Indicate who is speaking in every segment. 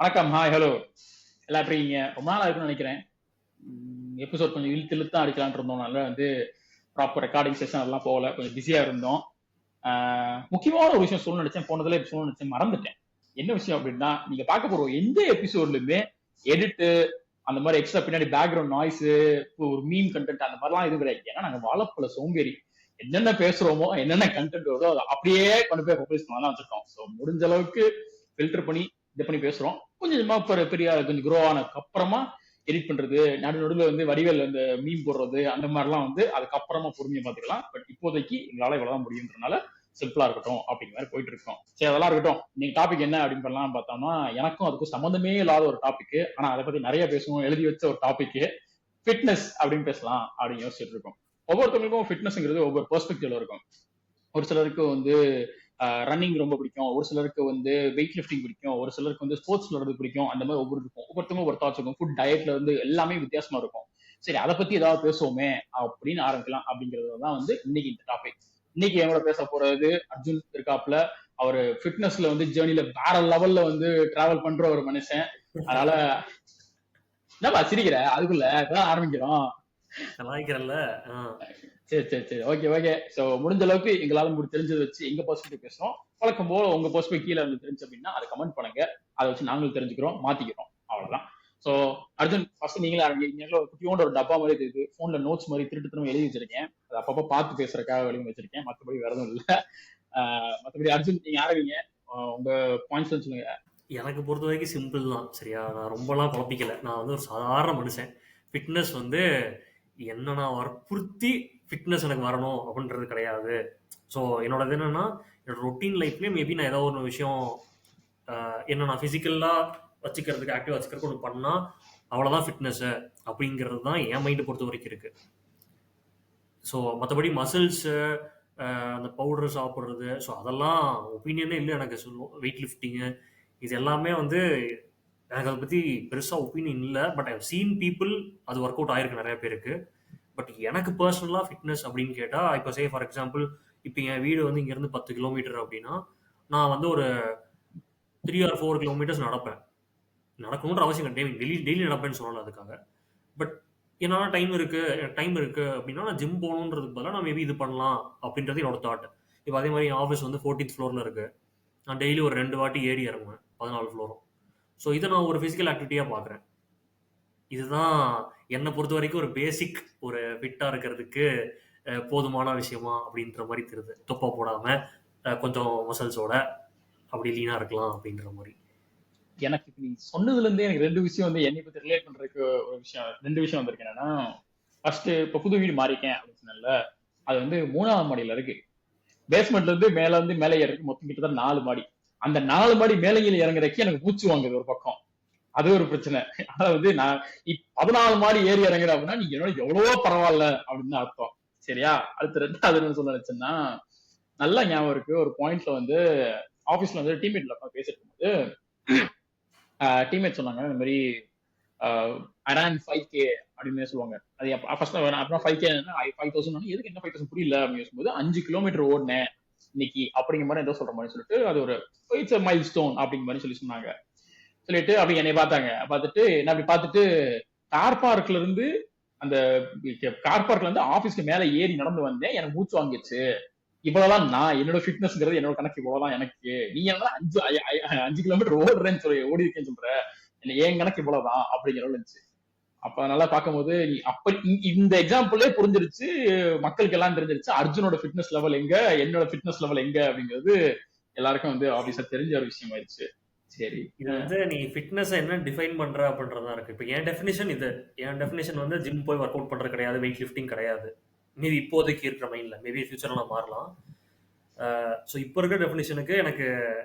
Speaker 1: வணக்கம். Hi, hello. எல்லாம் எப்படி இருக்கீங்க? ரொம்ப நாள் இருக்குன்னு நினைக்கிறேன். எபிசோட் கொஞ்சம் இழுத்து இழுத்து தான் அடிக்கலாம்னு இருந்தோம். அதனால வந்து ப்ராப்பர் ரெக்கார்டிங் செஷன் அதெல்லாம் போகல. கொஞ்சம் பிஸியா இருந்தோம். முக்கியமான ஒரு விஷயம் சொல்லணும்னு நினைச்சேன். போனதுல சொல்லணும்னு நினைச்சேன், மறந்துட்டேன். என்ன விஷயம் அப்படின்னா, நீங்க பார்க்க போற எந்த எபிசோட்லயுமே எடிட் அந்த மாதிரி எக்ஸ்ட்ரா பின்னாடி பேக்ரவுண்ட் நாய்ஸ், ஒரு மீம் கண்டென்ட் அந்த மாதிரிலாம் எதுவும் கிடையாது. ஏன்னா நாங்க வாழப்பல சோம்பேறி. என்னென்ன பேசுறோமோ, என்னென்ன கண்டென்ட் வருதோ அதை அப்படியே கொண்டு போய் பப்ளிஷ் பண்ணலாம் வச்சிருக்கோம். ஸோ முடிஞ்ச அளவுக்கு ஃபில்டர் பண்ணி இது பண்ணி பேசுறோம். கொஞ்சம் கொஞ்சமா பெரிய கொஞ்சம் க்ரோ ஆனதுக்கு அப்புறமா எடிட் பண்றது, நடுவில் வந்து வடிவேல் அந்த மீன் போடுறது அந்த மாதிரிலாம் வந்து அதுக்கப்புறமா பொறுமையா பாத்துக்கலாம். பட் இப்போதைக்கு எங்களால இவ்வளவுதான் முடியுன்றனால சிம்பிளா இருக்கட்டும் அப்படிங்கிற மாதிரி போயிட்டு இருக்கோம். சரி, அதெல்லாம் இருக்கட்டும். நீங்க டாபிக் என்ன அப்படின்னு பண்ணலாம் பார்த்தோம்னா, எனக்கும் அதுக்கும் சம்மந்தமே இல்லாத ஒரு டாபிக். ஆனா அதை பத்தி நிறைய பேசுவோம், எழுதி வச்ச ஒரு டாபிக். ஃபிட்னஸ் அப்படின்னு பேசலாம் அப்படின்னு யோசிச்சுட்டு இருக்கோம். ஒவ்வொருத்தவங்களுக்கும் ஃபிட்னஸ்ங்கிறது ஒவ்வொரு பெர்ஸ்பெக்டிவ்ல இருக்கும். ஒரு சிலருக்கு வந்து ரன்னிங் ரொம்ப பிடிக்கும், ஒரு சிலருக்கு வந்து வெயிட் லிஃப்டிங் பிடிக்கும், ஒரு சிலருக்கு வந்து ஸ்போர்ட்ஸ் விளையாடுறது பிடிக்கும். அந்த மாதிரி ஒவ்வொருத்தவங்க ஒரு தாட்ஸ் இருக்கும். ஃபுட் டயட்ல வந்து எல்லாமே வித்தியாசமா இருக்கும். சரி, அதை பத்தி ஏதாவது பேசுவோமே அப்படின்னு ஆரம்பிக்கலாம். அப்படிங்கிறது தான் வந்து இன்னைக்கு இந்த டாபிக். இன்னைக்கு என்னோட பேச போறது அர்ஜுன் இருக்காப்ல. அவரு ஃபிட்னஸ்ல வந்து ஜேர்னில வேற லெவல்ல வந்து டிராவல் பண்ற ஒரு மனுஷன். அதனால என்னப்பா சிரிக்கிற? அதுக்குள்ள இப்பதான் ஆரம்பிக்கிறோம்.
Speaker 2: கலாய்க்கிறல்ல.
Speaker 1: சரி சரி சரி, ஓகே ஓகே. ஸோ முடிஞ்ச அளவுக்கு எங்களால தெரிஞ்சதை வச்சு எங்க பெர்ஸ்பெக்டிவ் பேசுறோம். வழக்கம் போல உங்க பெர்ஸ்பெக்டிவ் கீழே இருந்து தெரிஞ்சு அப்படின்னா அதை கமெண்ட் பண்ணுங்க. அதை வச்சு நாங்களும் தெரிஞ்சுக்கிறோம், மாத்திக்கிறோம். அவ்வளவுதான். ஸோ அர்ஜுன், ஃபர்ஸ்ட் நீங்களே ஆரம்பிங்க. குட்டியோட ஒரு டப்பா மாதிரி இருக்கு, போன்ல நோட்ஸ் மாதிரி திருட்டு எழுதி வச்சிருக்கேன். அதை அப்பப்போ பார்த்து பேசுறதுக்காக வெளியே வச்சிருக்கேன். மற்றபடி வேற எதுவும் இல்லை. மற்றபடி அர்ஜுன் நீங்க ஆரம்பிங்க. உங்க பாயிண்ட்ஸ் சொல்லுங்க.
Speaker 2: எனக்கு பொறுத்த வரைக்கும் சிம்பிள் தான். சரியா, நான் ரொம்பலாம் குழப்பிக்கல. நான் வந்து ஒரு சாதாரண மனுஷன். ஃபிட்னஸ் வந்து என்ன நான் வற்புறுத்தி ஃபிட்னஸ் எனக்கு வரணும் அப்படின்றது கிடையாது. ஸோ என்னோடது என்னன்னா, என்னோட ரொட்டீன் லைஃப்லேயே மேபி நான் ஏதோ ஒரு விஷயம் என்ன நான் ஃபிசிக்கலாக வச்சுக்கிறதுக்கு, ஆக்டிவாக வச்சுக்கிறதுக்கு ஒன்று பண்ணால் அவ்வளோதான் ஃபிட்னஸ்ஸு அப்படிங்கிறது தான் என் மைண்டை பொறுத்த வரைக்கும் இருக்குது. ஸோ மற்றபடி மசில்ஸு, அந்த பவுடர் சாப்பிட்றது, ஸோ அதெல்லாம் ஒப்பீனியனே இல்லை எனக்கு. சொல்லுவோம் வெயிட் லிஃப்டிங்கு இது எல்லாமே வந்து எனக்கு அதை பற்றி பெருசாக ஒப்பீனியன் இல்லை. பட் ஐ சீன் பீப்புள் அது ஒர்க் அவுட் ஆயிருக்கு நிறைய பேருக்கு. பட் எனக்கு பர்சனலாக ஃபிட்னஸ் அப்படின்னு கேட்டால், இப்போ சே ஃபார் எக்ஸாம்பிள், இப்போ என் வீடு வந்து இங்கேருந்து 10 கிலோமீட்டர் அப்படின்னா, நான் வந்து ஒரு 3 or 4 கிலோமீட்டர்ஸ் நடப்பேன். நடக்கணுன்ற அவசியம் கிடையாது, டெய்லி டெய்லி நடப்பேன்னு சொல்லலாம் அதுக்காக. பட் என்னால் டைம் இருக்குது அப்படின்னா நான் ஜிம் போகணுன்றதுக்கு பதிலாக நான் மேபி இது பண்ணலாம் அப்படின்றது என்னோட தாட். இப்போ அதே மாதிரி ஆஃபீஸ் வந்து 14th ஃப்ளோரில் இருக்குது. நான் டெய்லி ஒரு 2 வாட்டி ஏறி இறங்குவேன் 14 ஃப்ளோரும். ஸோ இதை நான் ஒரு ஃபிசிக்கல் ஆக்டிவிட்டியாக பார்க்குறேன். இதுதான் என்னை பொறுத்த வரைக்கும் ஒரு பேசிக், ஒரு ஃபிட்டாக இருக்கிறதுக்கு போதுமான விஷயமா அப்படின்ற மாதிரி தெரியுது. தொப்பை போடாமல் கொஞ்சம் மசல்ஸோட அப்படி லீனாக இருக்கலாம் அப்படின்ற மாதிரி.
Speaker 1: எனக்கு நீ சொன்னதுல இருந்தே எனக்கு ரெண்டு விஷயம் வந்து என்னை பத்தி ரிலேட் பண்றதுக்கு ஒரு விஷயம், ரெண்டு விஷயம் வந்திருக்கு. என்னன்னா, ஃபர்ஸ்ட் இப்ப புது வீடு மாறிக்கேன் அப்படின்னு சொன்னல, அது வந்து 3ஆவது மாடியில இருக்கு. பேஸ்மெண்ட்ல இருந்து மேல ஏறதுக்கு மொத்தம் கிட்டத்தட்ட 4 மாடி. அந்த 4 மாடி மேலையில் இறங்குறதுக்கு எனக்கு மூச்சு வாங்குது ஒரு பக்கம். அது ஒரு பிரச்சனை. அதாவது நான் 14 மாடி ஏறி இறங்குறேன் அப்படின்னா நீங்க என்னோட எவ்வளவோ பரவாயில்ல அப்படின்னு அர்த்தம். சரியா? அடுத்து ரெண்டாவது என்ன சொல்ல நினைச்சேன்னா, நல்லா ஞாபகம் இருக்கு. ஒரு பாயிண்ட்ல வந்து ஆபீஸ்ல வந்து டீம்மேட்ல பேசிட்டு இருக்கும்போது டீம்மேட் சொன்னாங்க, இந்த மாதிரி அரௌண்ட் 5K அப்படின்னு சொல்லுவாங்க. அது ஃபர்ஸ்ட் அப்புறம் 5K 5,000 எதுக்கு, என்ன 5,000 புரியல அப்படின்னு சொல்லும்போது 5 கிலோமீட்டர் ஓடினேன் இன்னைக்கு அப்படிங்கிற மாதிரி ஏதோ சொல்ற மாதிரி சொல்லிட்டு, அது ஒரு இட்ஸ் மைல் ஸ்டோன் அப்படிங்கிற மாதிரி சொன்னாங்க. சொல்லிட்டு அப்படி என்னை பார்த்துட்டு என்ன அப்படி பார்த்துட்டு, கார் பார்க்ல இருந்து அந்த கார் பார்க்ல இருந்து ஆபீஸ்க்கு மேல ஏறி நடந்து வந்தேன், எனக்கு மூச்சு வாங்கிடுச்சு. இவ்வளவுதான் நான் என்னோட ஃபிட்னஸ்ங்கிறது, என்னோட கணக்கு இவ்வளவுதான் எனக்கு. நீ என்ன 5 கிலோமீட்டர் ஓடுறேன்னு சொல்லி ஓடி இருக்கேன்னு சொல்ற, என் கணக்கு இவ்வளவுதான் அப்படிங்கிற இருந்துச்சு. அப்ப நல்லா பார்க்கும்போது அப்ப இந்த எக்ஸாம்பிளே புரிஞ்சிருச்சு, மக்களுக்கு எல்லாம் தெரிஞ்சிருச்சு அர்ஜுனோட ஃபிட்னஸ் லெவல் எங்க, என்னோட ஃபிட்னஸ் லெவல் எங்க அப்படிங்கிறது எல்லாருக்கும் வந்து ஆபீஸா தெரிஞ்ச ஒரு விஷயம் ஆயிடுச்சு. சரி,
Speaker 2: இது வந்து நீ ஃபிட்னஸ் என்ன டிஃபைன் பண்ற அப்படின்றதா இருக்கு. இப்போ என் டெஃபினேஷன் இது. என் டெஃபினேஷன் வந்து ஜிம் போய் ஒர்க் அவுட் பண்றது கிடையாது, வெயிட் லிஃப்டிங் கிடையாது. மேபி இப்போதைக்கு இருக்கிற மைண்ட்ல, மேபி ஃபியூச்சர்ல மாறலாம். ஸோ இப்போ இருக்கிற டெஃபினேஷனுக்கு எனக்கு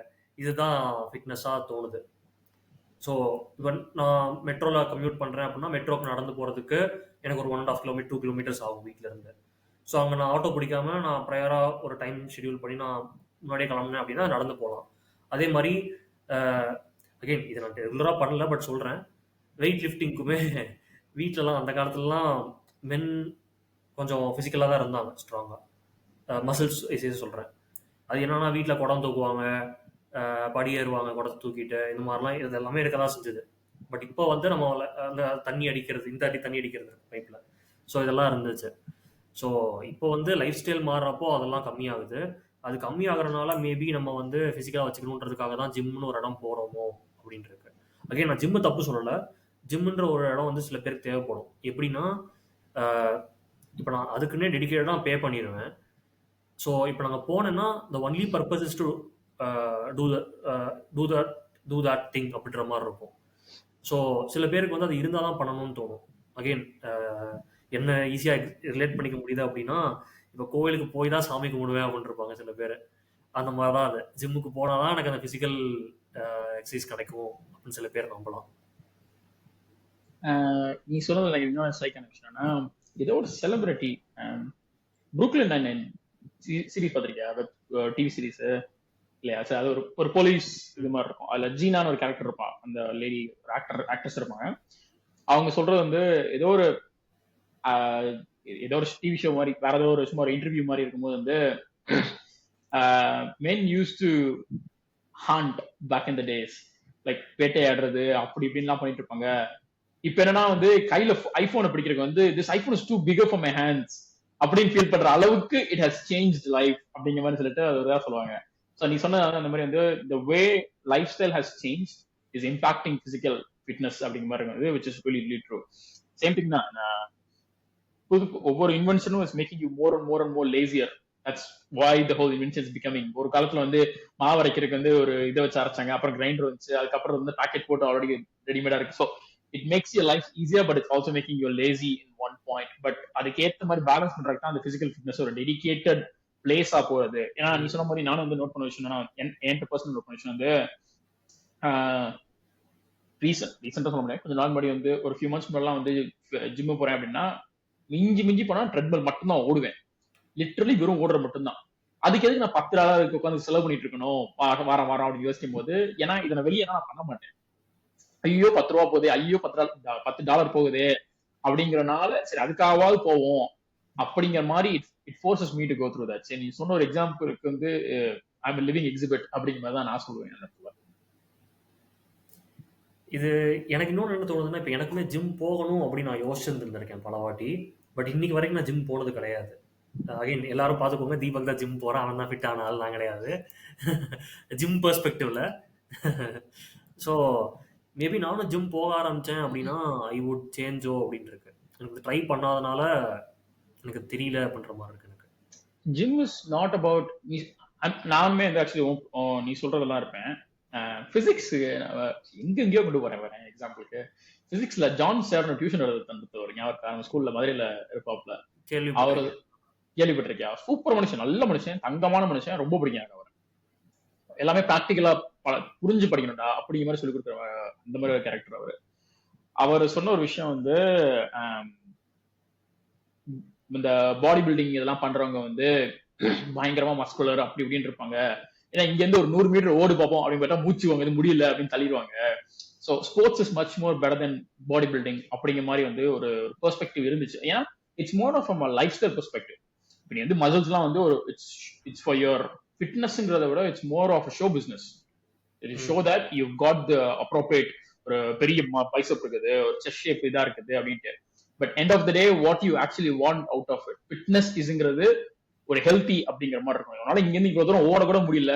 Speaker 2: இதுதான் ஃபிட்னஸாக தோணுது. ஸோ இப்போ நான் மெட்ரோவில் கம்யூட் பண்ணுறேன் அப்படின்னா, மெட்ரோக்கு நடந்து போகிறதுக்கு எனக்கு ஒரு 1.5 கிலோமீட்டர் 2 கிலோமீட்டர்ஸ் ஆகும் வீட்டிலேருந்து. ஸோ அங்கே நான் ஆட்டோ பிடிக்காம நான் ப்ரையராக ஒரு டைம் ஷெடியூல் பண்ணி நான் முன்னாடியே கிளம்புனேன் அப்படின்னா நடந்து போகலாம். அதே மாதிரி அகெயின் இதை நான் ரெகுலராக பண்ணல, பட் சொல்கிறேன், வெயிட் லிஃப்டிங்க்குமே வீட்டிலலாம் அந்த காலத்துலலாம் மென் கொஞ்சம் ஃபிசிக்கலாக தான் இருந்தாங்க, ஸ்ட்ராங்காக மசில்ஸ் சொல்கிறேன். அது என்னன்னா வீட்டில் குடம் தூக்குவாங்க, படி ஏறுவாங்க குடத்தை தூக்கிட்டு, இந்த மாதிரிலாம் இது எல்லாமே இருக்க தான் செஞ்சுது. பட் இப்போ வந்து நம்ம அந்த தண்ணி அடிக்கிறது, இந்த அடி தண்ணி அடிக்கிறது பைப்பில், ஸோ இதெல்லாம் இருந்துச்சு. ஸோ இப்போ வந்து லைஃப் ஸ்டைல் மாறுறப்போ அதெல்லாம் கம்மியாகுது. அது கம்மியாகிறனால மேபி நம்ம வந்து ஃபிசிக்கலாக வச்சுக்கணுன்றதுக்காக தான் ஜிம்னு ஒரு இடம் போகிறோமோ அப்படின்ட்டு இருக்கு. அகைன் நான் ஜிம்மு தப்பு சொல்லலை. ஜிம்முன்ற ஒரு இடம் வந்து சில பேருக்கு தேவைப்படும். எப்படின்னா இப்போ நான் அதுக்குன்னே டெடிக்கேட்டடாக பே பண்ணிடுவேன். ஸோ இப்போ நாங்கள் போனேன்னா the only purpose is to do do that do that thing அப்படின்ற மாதிரி இருக்கும். ஸோ சில பேருக்கு வந்து அது இருந்தால் தான் பண்ணணும்னு தோணும். அகெயின் என்ன ஈஸியாக ரிலேட் பண்ணிக்க முடியுது அப்படின்னா, இப்போ கோவிலுக்கு போய் தான் சாமி கும்பிடுவேன் அப்படின்னு இருப்பாங்க சில பேர். அந்த மாதிரி தான் அது. ஜிம்முக்கு போனால் தான் எனக்கு அந்த ஃபிசிக்கல் எக்ஸசைஸ் கிடைக்கும் அப்படின்னு சில பேர் நம்பலாம்.
Speaker 1: நீ சொன்னது எனக்கு இன்னொரு ஸ்ட்ரைக்கான விஷயம்னா, ஏதோ ஒரு செலிபிரிட்டி புரூக்லின் நைன் சீரீஸ் பார்த்திருக்கியா? டிவி சீரீஸ் இல்லையா? சரி, அது ஒரு போலீஸ் இது மாதிரி இருக்கும். அதுல ஜீனான்னு ஒரு கேரக்டர் இருப்பான். அந்த லேடி ஆக்ட்ரஸ் இருப்பாங்க. அவங்க சொல்றது வந்து ஏதோ ஒரு டிவி ஷோ மாதிரி, வேற ஏதோ ஒரு சும்மா ஒரு இன்டர்வியூ மாதிரி இருக்கும்போது வந்து men used to hunt back in the days, like வேட்டையாடுறது அப்படி இப்படின்லாம் பண்ணிட்டு இருப்பாங்க. இப்ப என்னன்னா வந்து கையில ஐபோனை பிடிக்கிறதுக்கு வந்து this iPhone is too bigger for my hands அப்படின்னு ஃபீல் பண்ற அளவுக்கு இட் ஹஸ் சேஞ்ச் லைஃப் அப்படிங்கிற மாதிரி சொல்லிட்டு அதுதான் சொல்லுவாங்க. ஸோ நீ சொன்னது அந்த மாதிரி வந்து the way lifestyle has changed is impacting physical fitness அப்படிங்கிற மாதிரி இருக்குது, which is really true. Same thing தான். ஒவ்வொரு இன்வென்ஷனும் is making you more and more and more lazier. That's why the whole invention is becoming. ஒரு காலத்துல வந்து மாவு அரைக்கிறதுக்கு வந்து ஒரு இதை வச்சு அரைச்சாங்க, அப்புறம் கிரைண்டர் வந்துச்சு, அதுக்கப்புறம் வந்து பேக்கெட் போட்டு ஆல்ரெடி ரெடிமேடா இருக்கு. So it makes your life easier, but it's also making your lazy in one point. But அதுக்கேற்ற மாதிரி பேலன்ஸ் பண்றதுக்கு தான் அந்த பிசிக்கல் ஃபிட்னஸ் ஒரு டெடிகேட்டட் பிளேஸா போறது. ஏன்னா நீ சொன்ன மாதிரி நானும் வந்து நோட் பண்ண விஷயம், என்கிட்ட பர்சனல் நோட் பண்ண விஷயம் வந்து ரீசெண்டா சொல்ல முடியாது, கொஞ்சம் நாள் முன்னாடி வந்து ஒரு ஃபியூ மந்த்ஸ் முன்னாடிலாம் வந்து ஜிம்மு போறேன் அப்படின்னா மிஞ்சி போனா ட்ரெட்மில் மட்டும்தான் ஓடுவேன். லிட்டரலி வெறும் ஓடுற மட்டும்தான். அதுக்கு எதுக்கு நான் $10 உட்காந்து செலவு பண்ணிட்டு இருக்கணும் வாரம் அப்படின்னு யோசிக்கும் போது, ஏன்னா இதை நான் வெளியே நான் பண்ண மாட்டேன். ஐயோ $10 போகுது, ஐயோ $10 போகுது அப்படிங்கறனால சரி அதுக்காவது போவோம் அப்படிங்கிற மாதிரி it forces me to go through that. சரி, நீ சொன்ன ஒரு எக்ஸாம்பிளுக்கு வந்து ஐ எம் லிவிங் எக்ஸிபிட் அப்படிங்கிற மாதிரி தான் நான் சொல்லுவேன்.
Speaker 2: இது எனக்கு இன்னொன்று என்ன தோணுதுன்னா, இப்போ எனக்குமே ஜிம் போகணும் அப்படின்னு நான் யோசிச்சுருந்துருக்கேன் பல வாட்டி. பட் இன்னைக்கு வரைக்கும் நான் ஜிம் போனது கிடையாது. அகைன் எல்லாரும் பார்த்துக்கோங்க, தீபக் தான் ஜிம் போகிறான், அவன் தான் ஃபிட் ஆனாலும் நான் கிடையாது ஜிம் பெர்ஸ்பெக்டிவ்ல. ஸோ மேபி நானும் ஜிம் போக ஆரம்பித்தேன் அப்படின்னா ஐ வுட் சேஞ்சோ அப்படின்னு இருக்கு. எனக்கு ட்ரை பண்ணாதனால எனக்கு தெரியல அப்படின்ற மாதிரி இருக்கு எனக்கு.
Speaker 1: ஜிம் இஸ் நாட் அபவுட், நானுமே வந்து ஆக்சுவலி நீ சொல்றதெல்லாம் இருப்பேன். பிசிக்ஸ் எங்கெங்கயோ கொண்டு போறேன். எக்ஸாம்பிளுக்கு பிசிக்ஸ்ல ஜான் சார் டியூஷன் எடுத்து ஒரு ஞாபகம் ஸ்கூல்ல மதுரையில இருப்பாப்ல. அவரு கேள்விப்பட்டிருக்கியா? சூப்பர் மனுஷன், நல்ல மனுஷன், தங்கமான மனுஷன், ரொம்ப பிடிக்கும் எனக்கு அவர். எல்லாமே பிராக்டிகலா புரிஞ்சு படிக்கணும்டா அப்படிங்கிற மாதிரி சொல்லி கொடுக்குற அந்த மாதிரி ஒரு கேரக்டர் அவரு. அவர் சொன்ன ஒரு விஷயம் வந்து இந்த பாடி பில்டிங் இதெல்லாம் பண்றவங்க வந்து பயங்கரமா மஸ்குலர் அப்படி இப்படின்னு இருப்பாங்க. ஏன்னா இங்க இருந்து ஒரு 100 மீட்டர் ஓடு பார்ப்போம் அப்படின்னு பார்த்தா மூச்சு வாங்க, இது முடியல அப்படின்னு தள்ளிடுவாங்க. So sports is much more better then body building அப்படிங்கிற மாதிரி வந்து ஒரு பெர்ஸ்பெக்டிவ் இருந்துச்சு. ஏன்னா it's more of life style perspective. இப்போ நீ வந்து மசில்ஸ்லாம் வந்து ஒரு இட்ஸ் ஃபார் யுவர் ஃபிட்னஸ்ங்கிறத விட it's more of show business. It show that you got the appropriate, ஒரு பெரிய பைசப் இருக்குது, ஒரு செஸ்ட் ஷேப் இதா இருக்குது அப்படின்ட்டு. But end of the day what you actually want out of it, fitness இஸ்ங்கிறது ஒரு ஹெல்த்தி அப்படிங்கிற மாதிரி இருக்கும். அதனால இங்க இருந்து இவ்வளவு தூரம் ஓட கூட முடியல,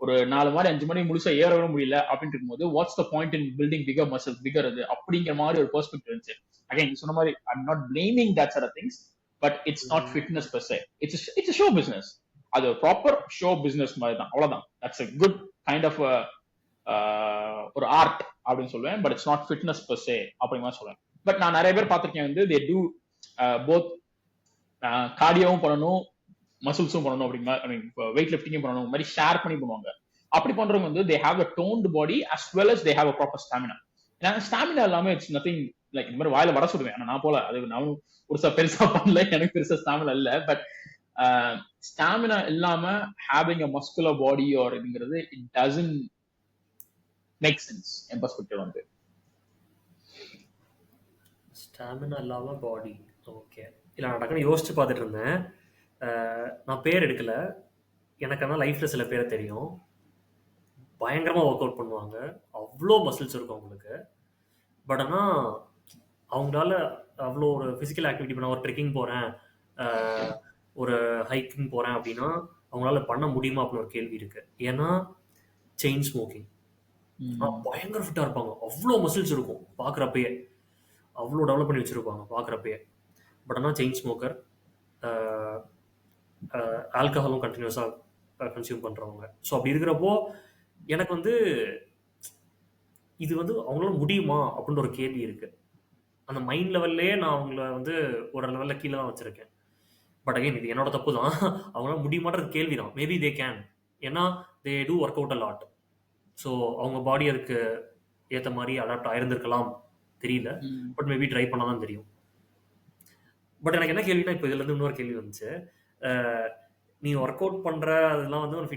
Speaker 1: ஒரு 4 மாதிரி 5 மணி முழுசா ஏற கூட முடியல அப்படின்னு இருக்கும்போது what's the point in building bigger muscle, bigger அது அப்படிங்கிற மாதிரி ஒரு பெர்ஸ்பெக்டிவ் இருந்துச்சு. அகைன் சொன்ன மாதிரி I am not blaming that sort things, but it's not fitness per se, it's show business. அது ப்ராப்பர் ஷோ பிசினஸ் மாதிரி தான், அவ்வளவுதான். That's a good kind of ஒரு ஆர்ட் அப்படின்னு சொல்லுவேன். But it's not fitness per se அப்படிங்கிற மாதிரி சொல்லுவேன். பட் நான் நிறைய பேர் பார்த்திருக்கேன் வந்து தே டூ போத், கார்டியோவும் பண்ணணும், மசில்ஸும் பண்ணணும், அப்படிங்கிற வெயிட் லிஃப்டிங்கும் பண்ணணும், மாதிரி ஷேர் பண்ணி பண்ணுவாங்க. அப்படி பண்றவங்க வந்து they have a don't body as well as they have a proper stamina. ஏன்னா ஸ்டாமினா எல்லாமே இட்ஸ் நத்திங் லைக் இந்த மாதிரி வாயில வர சொல்லுவேன். நான் போல அது நானும் பெருசா பண்ணல, எனக்கு பெருசா ஸ்டாமினா இல்ல. பட் ஸ்டாமினா இல்லாம having a muscular body or இதுங்கிறது இட் டசன்ட் மேக் சென்ஸ் என் பெர்ஸ்பெக்டிவ் வந்து.
Speaker 2: ஸ்டாமினா இல்லாம பாடி, ஓகே. இல்லை, நான் டக்குன்னு யோசிச்சு பார்த்துட்டு இருந்தேன். நான் பேர் எடுக்கல, எனக்கு ஆனால் லைஃப்ல சில பேரை தெரியும். பயங்கரமாக ஒர்க் அவுட் பண்ணுவாங்க, அவ்வளோ மசில்ஸ் இருக்கும் அவங்களுக்கு. பட் ஆனால் அவங்களால அவ்வளோ ஒரு ஃபிசிக்கல் ஆக்டிவிட்டி பண்ண, ஒரு ட்ரெக்கிங் போகிறேன், ஒரு ஹைக்கிங் போகிறேன் அப்படின்னா அவங்களால பண்ண முடியுமா அப்படின்னு ஒரு கேள்வி இருக்குது. ஏன்னா செயின் ஸ்மோக்கிங் பயங்கர ஃபிட்டாக இருப்பாங்க, அவ்வளோ மசில்ஸ் இருக்கும் பார்க்குறப்பயே, அவ்வளோ டெவலப் பண்ணி வச்சுருப்பாங்க பார்க்குறப்பயே. பட் ஆனால் செயின் ஸ்மோக்கர், ஆல்கஹாலும் கண்டினியூஸாக கன்சியூம் பண்ணுறவங்க. ஸோ அப்படி இருக்கிறப்போ எனக்கு வந்து இது வந்து அவங்களால முடியுமா அப்படின்ற ஒரு கேள்வி இருக்குது. அந்த மைண்ட் லெவல்லே நான் அவங்கள வந்து ஒரு லெவலில் கீழே தான் வச்சுருக்கேன். பட் அகைன் இது என்னோட தப்பு தான். அவங்களால முடியுமான்றது கேள்வி தான். மேபி தே கேன், ஏன்னா they do work out a lot. So அவங்க பாடி அதுக்கு ஏற்ற மாதிரி அடாப்ட் ஆயிருந்திருக்கலாம், தெரியல. பட் மேபி ட்ரை பண்ணால் தான் தெரியும். பட் எனக்கு என்ன கேள்வினா, இப்போ இதுலேருந்து இன்னொரு கேள்வி வந்துச்சு. நீ ஒர்க் அவுட் பண்ணுற அதெல்லாம் வந்து ஒரு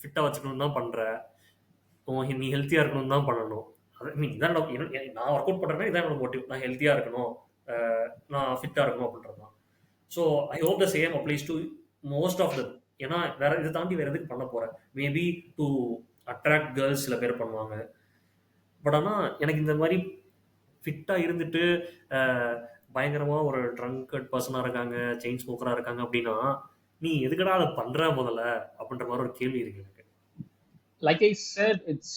Speaker 2: ஃபிட்டாக வச்சுக்கணும் தான் பண்ணுற, நீ ஹெல்த்தியாக இருக்கணும் தான் பண்ணணும். மீன் இதான் நான் ஒர்க் அவுட் பண்ணுறேன்னா இதான் என்னோட மோட்டிவ். நான் ஹெல்த்தியாக இருக்கணும், நான் ஃபிட்டாக இருக்கணும் அப்படின்றது தான். So I hope the same applies to most of them. ஏன்னா வேற இதை தாண்டி வேறு எதுக்கு பண்ண போகிறேன்? மேபி டு அட்ராக்ட் கேர்ள்ஸ் சில பேர் பண்ணுவாங்க. பட் ஆனால் எனக்கு இந்த மாதிரி ஃபிட்டாக இருந்துட்டு பயங்கரமாக ஒரு ட்ரங்கட் பர்சனாக இருக்காங்க, செயின் ஸ்மோக்கராக இருக்காங்க அப்படின்னா நீ எதுக்கடா அதை பண்ணுற முதல்ல அப்படின்ற மாதிரி ஒரு கேள்வி இருக்கு எனக்கு.
Speaker 1: Like I said, it's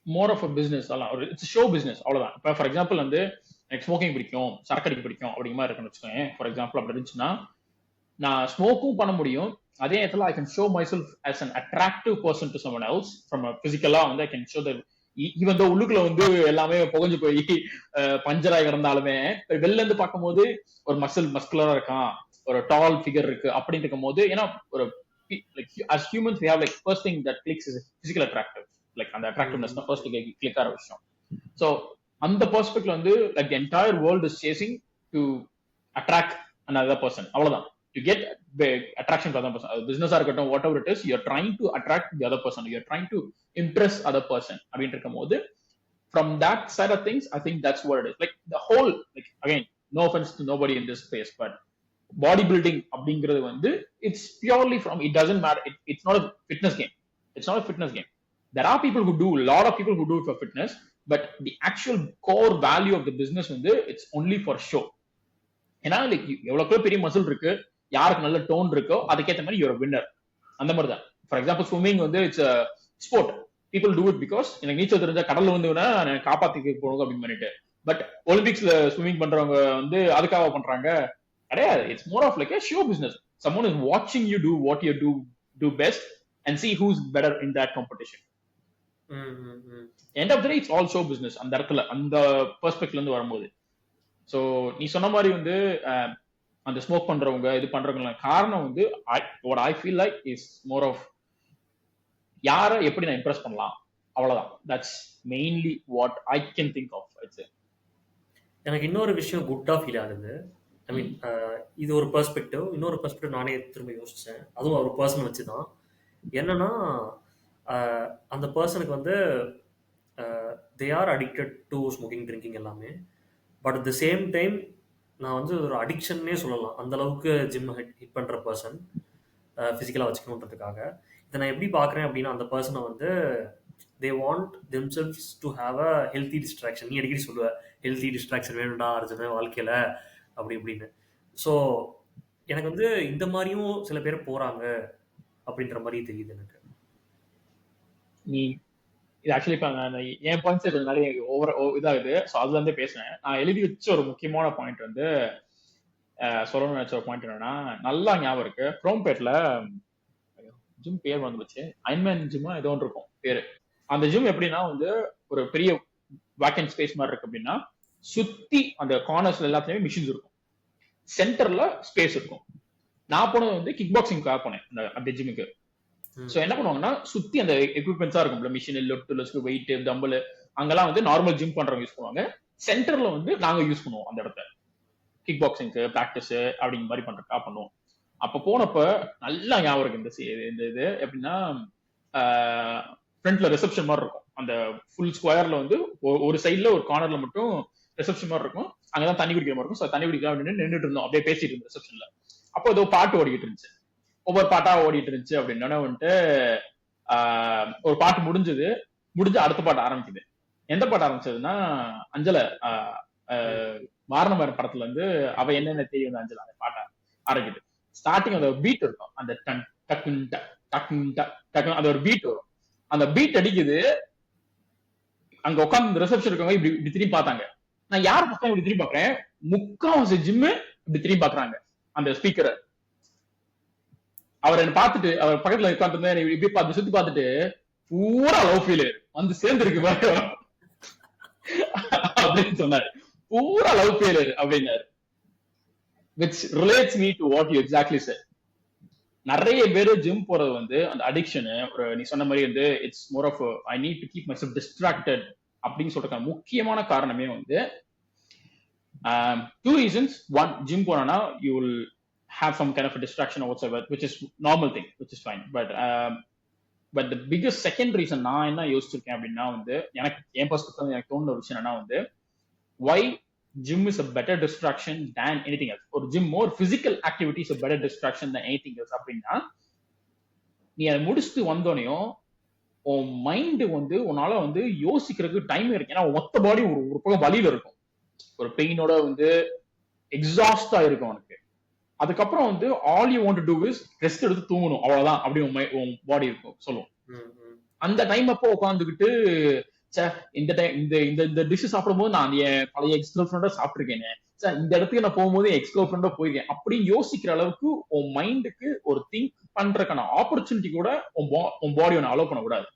Speaker 1: more of a business. அதெல்லாம் இட்ஸ் ஷோ பிஸ்னஸ், அவ்வளோதான். இப்போ ஃபார் எக்ஸாம்பிள் வந்து எனக்கு ஸ்மோக்கிங் பிடிக்கும், சரக்கடிக்கு பிடிக்கும் அப்படிங்கிற மாதிரி இருக்குன்னு வச்சுக்கோங்க. ஃபார் எக்ஸாம்பிள் அப்படி இருந்துச்சுன்னா நான் ஸ்மோக்கும் பண்ண முடியும், அதே நேரத்தில் I can show my self as an attractive person to someone else. From பிசிக்கலாக வந்து I can show that even though உள்ளுக்குள்ள வந்து எல்லாமே புகஞ்சு போய் பஞ்சராக இருந்தாலுமே வெளில இருந்து பார்க்கும்போது ஒரு மஸ்குலரா இருக்கான், ஒரு டால் ஃபிகர் இருக்கு அப்படின்னு இருக்கும் போது, ஏன்னா ஒரு like as humans we have like first thing that clicks is physical attractive, like அந்த attractiveness தான் first click ஆற விஷயம். So அந்த perspective வந்து like the entire world is chasing to attract another person, அவ்வளவுதான். To get attraction for other person, business ஆ இருக்கட்டும், whatever it is, you are trying to attract the other person, you are trying to impress other person அப்படின்னு இருக்கும்போது, from that side of things I think that's what it is. Like the whole, like again no offense to nobody in this space, but body building அப்படிங்கிறது வந்து it's purely from, it doesn't matter, it's not a fitness game. It's not a fitness game. There are people who do, lot of people who do it for fitness, but the actual core value of the business வந்து it's only for show. ஏன்னா like எவ்வளவுக்குள்ள பெரிய muscle இருக்கு, யாருக்கு நல்ல tone இருக்கோ அதுக்கேற்ற மாதிரி யூர் வின்னர். அந்த மாதிரி தான். ஃபார் எக்ஸாம்பிள் ஸ்விம்மிங் வந்து it's sport, people do it because எனக்கு நீச்சல் தெரிஞ்சா கடல்ல வந்து காப்பாத்தி போகணும் அப்படின்னு பண்ணிட்டு. பட் ஒலிம்பிக்ஸ்ல ஸ்விம்மிங் பண்றவங்க வந்து அதுக்காக பண்றாங்க கிடையாது. It's more of like a show business. Someone is watching you do what you do best and see who's better in that competition. End of the day it's all show business. அந்த இடத்துல அந்த பெர்ஸ்பெக்டிவ்ல இருந்து வரும்போது, so நீ சொன்ன மாதிரி வந்து அந்த ஸ்மோக் பண்றவங்க இது பண்றவங்க காரணம் வந்து what I feel like is more of யாரை எப்படி நான் இம்ப்ரெஸ் பண்ணலாம், அவ்வளவுதான். That's mainly what I can think of.
Speaker 2: எனக்கு இன்னொரு விஷயம் குட்டா ஃபீல் ஆகுது. ஐ மீன் இது ஒரு பெர்ஸ்பெக்டிவ். இன்னொரு பெர்ஸ்பெக்டிவ் நானே திரும்ப யோசித்தேன், அதுவும் ஒரு பர்சன் வச்சு தான். என்னன்னா அந்த பர்சனுக்கு வந்து they are addicted to smoking, drinking எல்லாமே. But at the same time நான் வந்து ஒரு அடிக்ஷன்னே சொல்லலாம், அந்தளவுக்கு ஜிம் ஹிட் பண்ணுற பர்சன் ஃபிசிக்கலாக வச்சுக்கணுன்றதுக்காக. இதை நான் எப்படி பார்க்குறேன் அப்படின்னா, அந்த பர்சனை வந்து they want themselves to have a healthy distraction. நீ அடிக்கடி சொல்லுவேன் ஹெல்த்தி டிஸ்ட்ராக்ஷன் வேணும்டா அர்ஜுன வாழ்க்கையில் அப்படி இப்படின்னு. ஸோ எனக்கு வந்து இந்த மாதிரியும் சில பேர் போறாங்க அப்படின்ற மாதிரி தெரியுது எனக்கு.
Speaker 1: நீ இது ஆக்சுவலி இப்போ நான் என் பாயிண்ட்ஸ் கொஞ்சம் நிறைய இதாகுது. ஸோ அதுல இருந்தே பேசுறேன். நான் எழுதி வச்ச ஒரு முக்கியமான பாயிண்ட் வந்து சொல்லணும்னு நினைச்ச ஒரு பாயிண்ட் என்னன்னா, நல்லா ஞாபகம் இருக்கு, குரோம்பேட்ல ஜிம் பேர் வந்துச்சு, அயன்மேன் ஜிம்மா ஏதோ ஒன்று இருக்கும் பேரு. அந்த ஜிம் எப்படின்னா வந்து ஒரு பெரிய வேக்கன்ட் ஸ்பேஸ் மாதிரி இருக்கு. அப்படின்னா சுத்தி அந்த கார்னர்ஸ்ல எல்லாத்துலயுமே மிஷின்ஸ் இருக்கும், சென்டர்ல ஸ்பேஸ் இருக்கும். நான் போனது வந்து கிக் பாக்ஸிங்காக போனேன் அந்த ஜிம்முக்கு. சோ என்ன பண்ணுவாங்கன்னா சுத்தி அந்த எக்யூப்மெண்ட்ஸா இருக்கும்ல, மிஷின், லெஃப்ட் வெயிட், டம்பிள், அங்கெல்லாம் வந்து நார்மல் ஜிம் பண்றவங்க யூஸ் பண்ணுவாங்க. சென்டர்ல வந்து நாங்க யூஸ் பண்ணுவோம் அந்த இடத்த, கிக் பாக்ஸிங்க்கு பிராக்டிஸ் அப்படிங்கிற மாதிரி பண்றதுக்காக பண்ணுவோம். அப்ப போனப்ப நல்லா ஞாபகம் இருக்கு இந்த இது எப்படின்னா, ஃப்ரண்ட்ல ரிசப்ஷன் மாதிரி இருக்கும். அந்த ஃபுல் ஸ்கொயர்ல வந்து ஒரு சைட்ல ஒரு கார்னர்ல மட்டும் ரிசப்ஷன் மாதிரி இருக்கும். அங்கதான் தண்ணி குடிக்கிற மாதிரி இருக்கும். ஸோ தண்ணி குடிக்கலாம் அப்படின்னு நின்றுட்டு இருந்தோம், அப்படியே பேசிட்டு இருந்தோம் ரிசப்ஷன்ல. அப்போ ஏதோ பாட்டு ஓடிக்கிட்டு இருந்துச்சு, ஒவ்வொரு பாட்டா ஓடிட்டு இருந்துச்சு. அப்படின்னா வந்துட்டு ஒரு பாட்டு முடிஞ்சு அடுத்த பாட்டு ஆரம்பிக்குது. எந்த பாட்டு ஆரம்பிச்சதுன்னா அஞ்சல வாரணமாயிரம் படத்துல இருந்து அவ என்னென்ன தெரியும் அஞ்சல அந்த பாட்டை ஆரம்பிக்குது. ஸ்டார்டிங் அந்த பீட் இருக்கும், அந்த டன் டக்குன் டக்குன் டக்குன் அந்த ஒரு பீட் வரும். அந்த பீட் அடிக்குது. அங்க உட்காந்து ரிசப்ஷன் இருக்கவங்க இப்படி இப்படி திரும்பி பார்த்தாங்க. நான் யார் பக்கம் இப்படி திரும்பி பாக்குறேன், முக்காவாசி ஜிம்மு இப்படி திரும்பி பாக்குறாங்க அந்த ஸ்பீக்கரை. அவர் என்ன பார்த்துட்டு அவர் பக்கத்துல உட்காந்து இப்படி பார்த்து சுத்தி பார்த்துட்டு பூரா லவ் ஃபீல் வந்து சேர்ந்துருக்கு பாரு அப்படின்னு சொன்னாரு. பூரா லவ் ஃபெயிலியர் அப்படின்னாரு. which relates me to what you exactly said. நிறைய பேர் ஜிம் போறது வந்து அந்த அடிக்ஷனு ஒரு நீ சொன்ன மாதிரி வந்து it's more of I need to keep my self distracted அப்படின்னு சொல்றதுக்கான முக்கியமான காரணமே வந்து two reasons. One, ஜிம் போனா you will have some kind of a distraction or whatsoever, which is normal thing, which is fine. But the biggest second reason நான் என்ன யோசிச்சிருக்கேன் அப்படின்னா வந்து எனக்கு என் பர்ஸ்பெக்டிவ்ல எனக்கு தோணுன விஷயம் என்னன்னா வந்து why gym is a better distraction than anything else. Or gym more physical activity is a better distraction than anything else அப்படின்னா நீ அதை முடிச்சுட்டு வந்தோனையும் உன் மைண்ட் வந்து உன்னால வந்து யோசிக்கிறதுக்கு டைம் இருக்கு. ஏன்னா மொத்த பாடி ஒரு பக்கம் வலியில இருக்கும், ஒரு பெயினோட வந்து எக்ஸாஸ்டா இருக்கும் உனக்கு. அதுக்கப்புறம் வந்து all you want to do is rest எடுத்து தூங்கணும், அவ்வளவுதான் அப்படி உன் பாடி இருக்கும் சொல்லும். அந்த டைம் அப்போ உட்காந்துக்கிட்டு இந்த டைம் இந்த டிஷ் சாப்பிடும் போது நான் என் பழைய எக்ஸ் கேர்ள் ஃப்ரெண்டா சாப்பிட்டுருக்கேன், இந்த இடத்துக்கு நான் போகும்போது எக்ஸ் கேர்ள் ஃப்ரெண்டா போயிருக்கேன் அப்படின்னு யோசிக்கிற அளவுக்கு உன் மைண்டுக்கு ஒரு திங்க் பண்றதுக்கான ஆப்பர்ச்சுனிட்டி கூட உன் பாடி ஒன்று அலோவ் பண்ணக்கூடாது.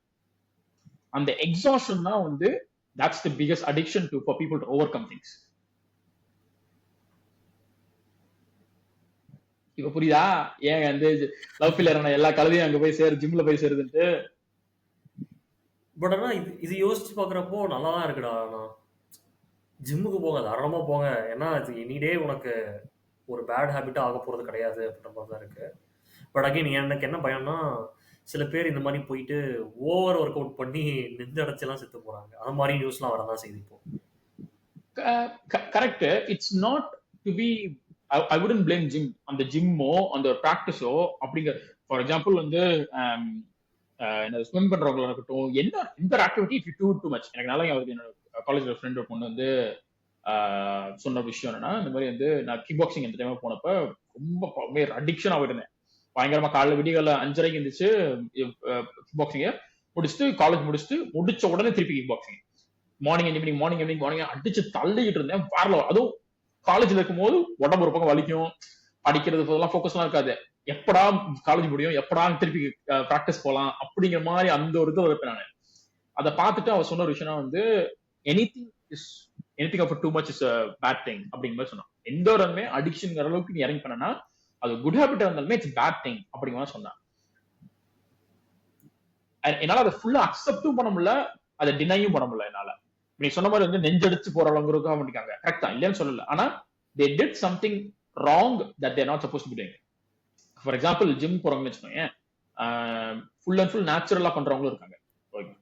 Speaker 1: அந்த எக்ஸாஷன் தான் வந்து that's the biggest addiction to for people to overcome things. இப்ப புரியுதா ஏன் வந்து லவ் ஃபெயிலியர் எல்லா கழுதையும் அங்க போய் சேரு ஜிம்ல போய் சேருதுன்ட்டு.
Speaker 2: பட் ஆனா இது யோசிச்சு பாக்குறப்போ நல்லா தான் இருக்குடா. நான் ஜிம்முக்கு போங்க, தாராளமா போங்க, ஏன்னா அது எனிடே உனக்கு ஒரு பேட் ஹேபிட்டா ஆக போறது கிடையாது அப்படின்ற மாதிரி தான் இருக்கு. பட் அகைன் எனக்கு என்ன பயம்னா சில பேர் இந்த மாதிரி போயிட்டு ஓவர் ஒர்க் அவுட் பண்ணி நெஞ்சு அடைச்செல்லாம் செத்து போறாங்க. அந்த மாதிரி நியூஸ்லாம் வரதான் செய்யுது இப்போ.
Speaker 1: Correct. It's not to be I wouldn't blame gym அந்த ஜிம்மோ அந்த பிராக்டிஸோ அப்படிங்கிற. ஃபார் எக்ஸாம்பிள் வந்து ஸ்விம் பண்றவங்களா இருக்கட்டும், என்ன இந்த activity if you do too much. எனக்கு நல்லா என்னோட காலேஜ்ல ஃப்ரெண்ட் ஒரு பொண்ணு வந்து சொன்ன விஷயம் என்னன்னா, இந்த மாதிரி வந்து நான் கிக் பாக்ஸிங் இந்த டைம் போனப்ப ரொம்ப அடிக்ஷன் ஆகிட்டு இருந்தேன் பயங்கரமா. காலைல விடிகால 5:30 இருந்துச்சு கிக் பாக்ஸிங்க முடிச்சுட்டு, காலேஜ் முடிச்ச உடனே திருப்பி கிக் பாக்ஸிங் மார்னிங் ஈவினிங் அடிச்சு தள்ளிக்கிட்டு இருந்தேன். வேற அதுவும் காலேஜ்ல இருக்கும் போது உடம்பு ஒரு பக்கம் வலிக்கும், படிக்கிறது போதெல்லாம் ஃபோக்கஸ்லாம் இருக்காது. எப்படா காலேஜ் முடியும், எப்படா திருப்பி பிராக்டிஸ் போலாம் அப்படிங்கிற மாதிரி அந்த ஒரு இது இருப்பேன் நான். அதை பார்த்துட்டு அவ சொன்ன ஒரு விஷயம் வந்து anything of too much is a bad thing அப்படிங்கிற மாதிரி சொன்னான். எந்த ஒரு அடிக்ஷன் அளவுக்கு நீ இறங்கி பண்ணனா அது குட் ஹேபிட்டா இருந்தாலுமே இட்ஸ் பேட் திங் அப்படிங்கிற மாதிரி சொன்னான். என்னால அதை ஃபுல்லா அக்செப்டும் பண்ண முடியல, அதை டினையும் பண்ண முடியல என்னால. நீ சொன்ன மாதிரி வந்து நெஞ்சடிச்சு போற அளவுக்கு பண்ணிருக்காங்க, கரெக்ட் தான், இல்லைன்னு சொல்லல. ஆனா they did something wrong that they're not supposed to be doing. For example gym போறவங்கன்னு வச்சுக்கோங்க, ஃபுல் அண்ட் ஃபுல் நேச்சுரலா பண்றவங்களும் இருக்காங்க.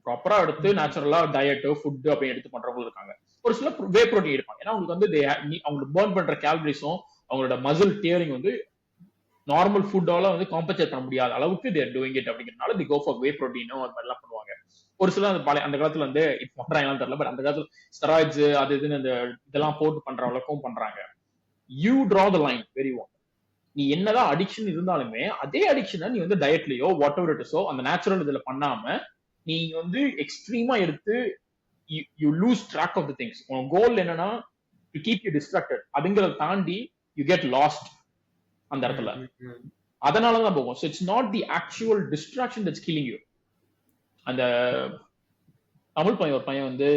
Speaker 1: ப்ராப்பரா எடுத்து நேச்சுரலா டயட் ஃபுட் அப்படி எடுத்து பண்றவங்களும் இருக்காங்க. ஒரு சில வே ப்ரோட்டீன் எடுப்பாங்க. ஏன்னா அவங்களுக்கு வந்து அவங்களுக்கு பர்ன் பண்ற கேலரிஸும் அவங்களோட மசில் டியரிங் வந்து நார்மல் ஃபுட்டால வந்து காம்பன்சேட் பண்ண முடியாத அளவுக்கு தேர் டூயிங் இட் அப்படிங்கிறதுனால தி கோ ஃபார் வே ப்ரோட்டீனும் அது மாதிரிலாம் பண்ணுவாங்க. ஒரு சில அந்த காலத்துல வந்து இப்போ பண்றாங்கன்னு தெரியல, பட் அந்த காலத்துல ஸ்டெராய்ட்ஸ் அது இதுன்னு இந்த இதெல்லாம் போட்டு பண்ற அளவுக்கும் பண்றாங்க. You draw the line very one. நீ என்னதான் அடிக்ஷன் இருந்தாலுமே அதே அடிக்ஷனை நீ வந்து டயட்லயோ வாட் எவர் இட் இஸோ அந்த நேச்சுரல் இதுல பண்ணாம நீ வந்து எக்ஸ்ட்ரீமா எடுத்து you lose track of the things. உன் கோல் என்னன்னா டு கீப் யூ டிஸ்ட்ராக்டட். அதுங்கிறத தாண்டி யூ கெட் லாஸ்ட் அந்த இடத்துல. அதனாலதான் போகும். So it's not the actual distraction that's killing you. அந்த தமிழ் பையன் ஒரு பையன் வந்து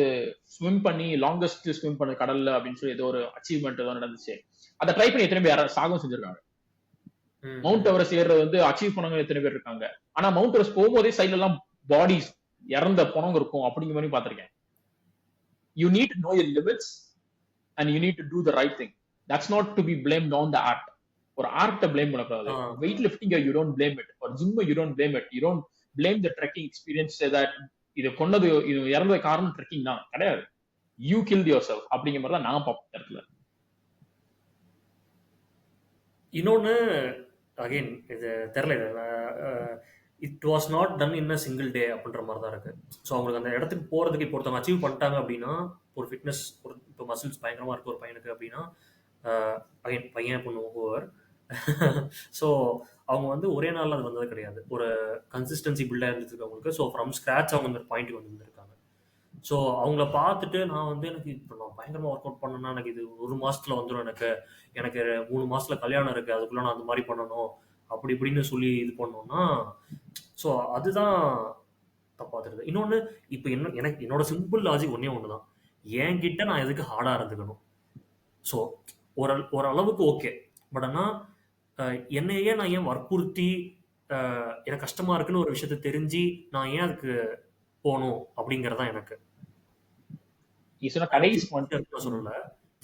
Speaker 1: ஸ்விம் பண்ணி லாங்கஸ்ட் ஸ்விம் பண்ண கடல்ல அப்படின்னு சொல்லி ஏதோ ஒரு அச்சீவ்மெண்ட் ஏதோ நடந்துச்சு. அதை ட்ரை பண்ணி எத்தனை பேர் சாகம் செஞ்சிருக்காங்க. மவுண்ட் எவரெஸ்ட் ஏறுறது வந்து அச்சீவ் பண்ணவங்க எத்தனை பேர் இருக்காங்க. ஆனா மவுண்ட் எவரெஸ்ட் போகும்போதே சைட்ல எல்லாம் பாடிஸ் இறந்த பணம் இருக்கும் அப்படிங்கிற மாதிரி பாத்திருக்கேன். You need to know your limits and you need to do the right thing. That's not to be blamed on the art. ஒரு ஆர்ட்டை பிளேம் பண்ணக்கூடாது. Weight lifting you don't blame it, ஒரு gym you don't blame it, you don't blame the trekking experience that இது கொண்டது இது இறந்த காரணம் trekking தான் கிடையாது. யூ கில்ட் யுவர் செல்ஃப் அப்படிங்கிற மாதிரி தான் நான் பார்ப்பேன் இடத்துல.
Speaker 2: இன்னொன்னு அகைன் இது தெரியல, it was not done in a single day அப்படின்ற மாதிரி தான் இருக்கு. ஸோ அவங்களுக்கு அந்த இடத்துக்கு போகிறதுக்கு இப்போ ஒருத்தவங்க அச்சீவ் பண்ணிட்டாங்க அப்படின்னா, ஒரு ஃபிட்னஸ் ஒரு இப்போ மசில்ஸ் பயங்கரமாக இருக்கு ஒரு பையனுக்கு அப்படின்னா, பையன் பையன் பொண்ணு ஓவர் ஸோ அவங்க வந்து ஒரே நாளில் அது வந்தது கிடையாது. ஒரு கன்சிஸ்டன்சி பில்டாக இருந்துருக்கு அவங்களுக்கு. ஸோ ஃப்ரம் ஸ்க்ராட்ச் அவங்க இந்த பாயிண்ட்டுக்கு வந்துருக்காங்க. ஸோ அவங்கள பார்த்துட்டு நான் வந்து எனக்கு இப்போ நான் பயங்கரமாக ஒர்க் அவுட் பண்ணேன்னா எனக்கு இது ஒரு மாசத்துல வந்துடும், எனக்கு எனக்கு 3 மாசத்துல கல்யாணம் இருக்கு, அதுக்குள்ள நான் அந்த மாதிரி பண்ணணும் அப்படி இப்படின்னு சொல்லி இது பண்ணோம்னா, ஸோ அதுதான் தப்பா தெரியுது. இன்னொன்று, இப்போ எனக்கு என்னோட சிம்பிள் லாஜிக் ஒன்றே ஒன்று தான். என்கிட்ட நான் எதுக்கு ஹார்டாக இருந்துக்கணும்? ஸோ ஒரு அளவுக்கு ஓகே. பட் ஆனால் என்னையே நான் ஏன் வற்புறுத்தி எனக்கு கஷ்டமா இருக்குன்னு ஒரு விஷயத்த தெரிஞ்சு நான் ஏன் அதுக்கு போகணும் அப்படிங்கிறதான் எனக்கு.
Speaker 1: நீ சொன்ன கடைசி point
Speaker 2: நான் சொல்லல,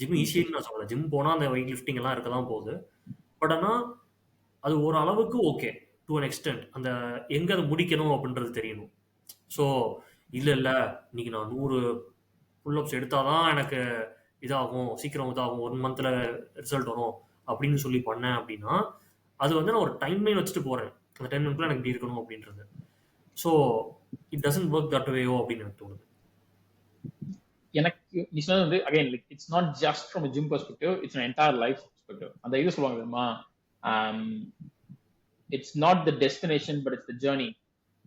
Speaker 2: ஜிம் ஈஸின்னு நான் சொல்லல. ஜிம் போனா அந்த வெயிட் லிஃப்டிங் எல்லாம் இருக்க தான் போகுது. பட் ஆனா அது ஒரு அளவுக்கு ஓகே டு அன் எக்ஸ்டென்ட். அந்த எங்க அதை முடிக்கணும் அப்படின்றது தெரியணும். ஸோ இல்ல இல்ல இன்னைக்கு நான் 100 புல்லப்ஸ் எடுத்தாதான் எனக்கு இதாகும், சீக்கிரம் இதாகும், 1 மந்த்ல ரிசல்ட் வரும் அப்படின்னு சொல்லி பண்ணேன் அப்படின்னா, அது வந்து நான் ஒரு டைம் லைன் வச்சுட்டு போறேன். அந்த டைம் லைனுக்குள்ள எனக்கு இப்படி இருக்கணும் அப்படின்றது. So it doesn't work that வேயோ அப்படின்னு எனக்கு தோணுது.
Speaker 1: எனக்கு நீ சொன்னது வந்து again like it's not just from gym perspective, it's an entire life perspective. அந்த இது சொல்லுவாங்க தெரியுமா, it's not the destination but it's the journey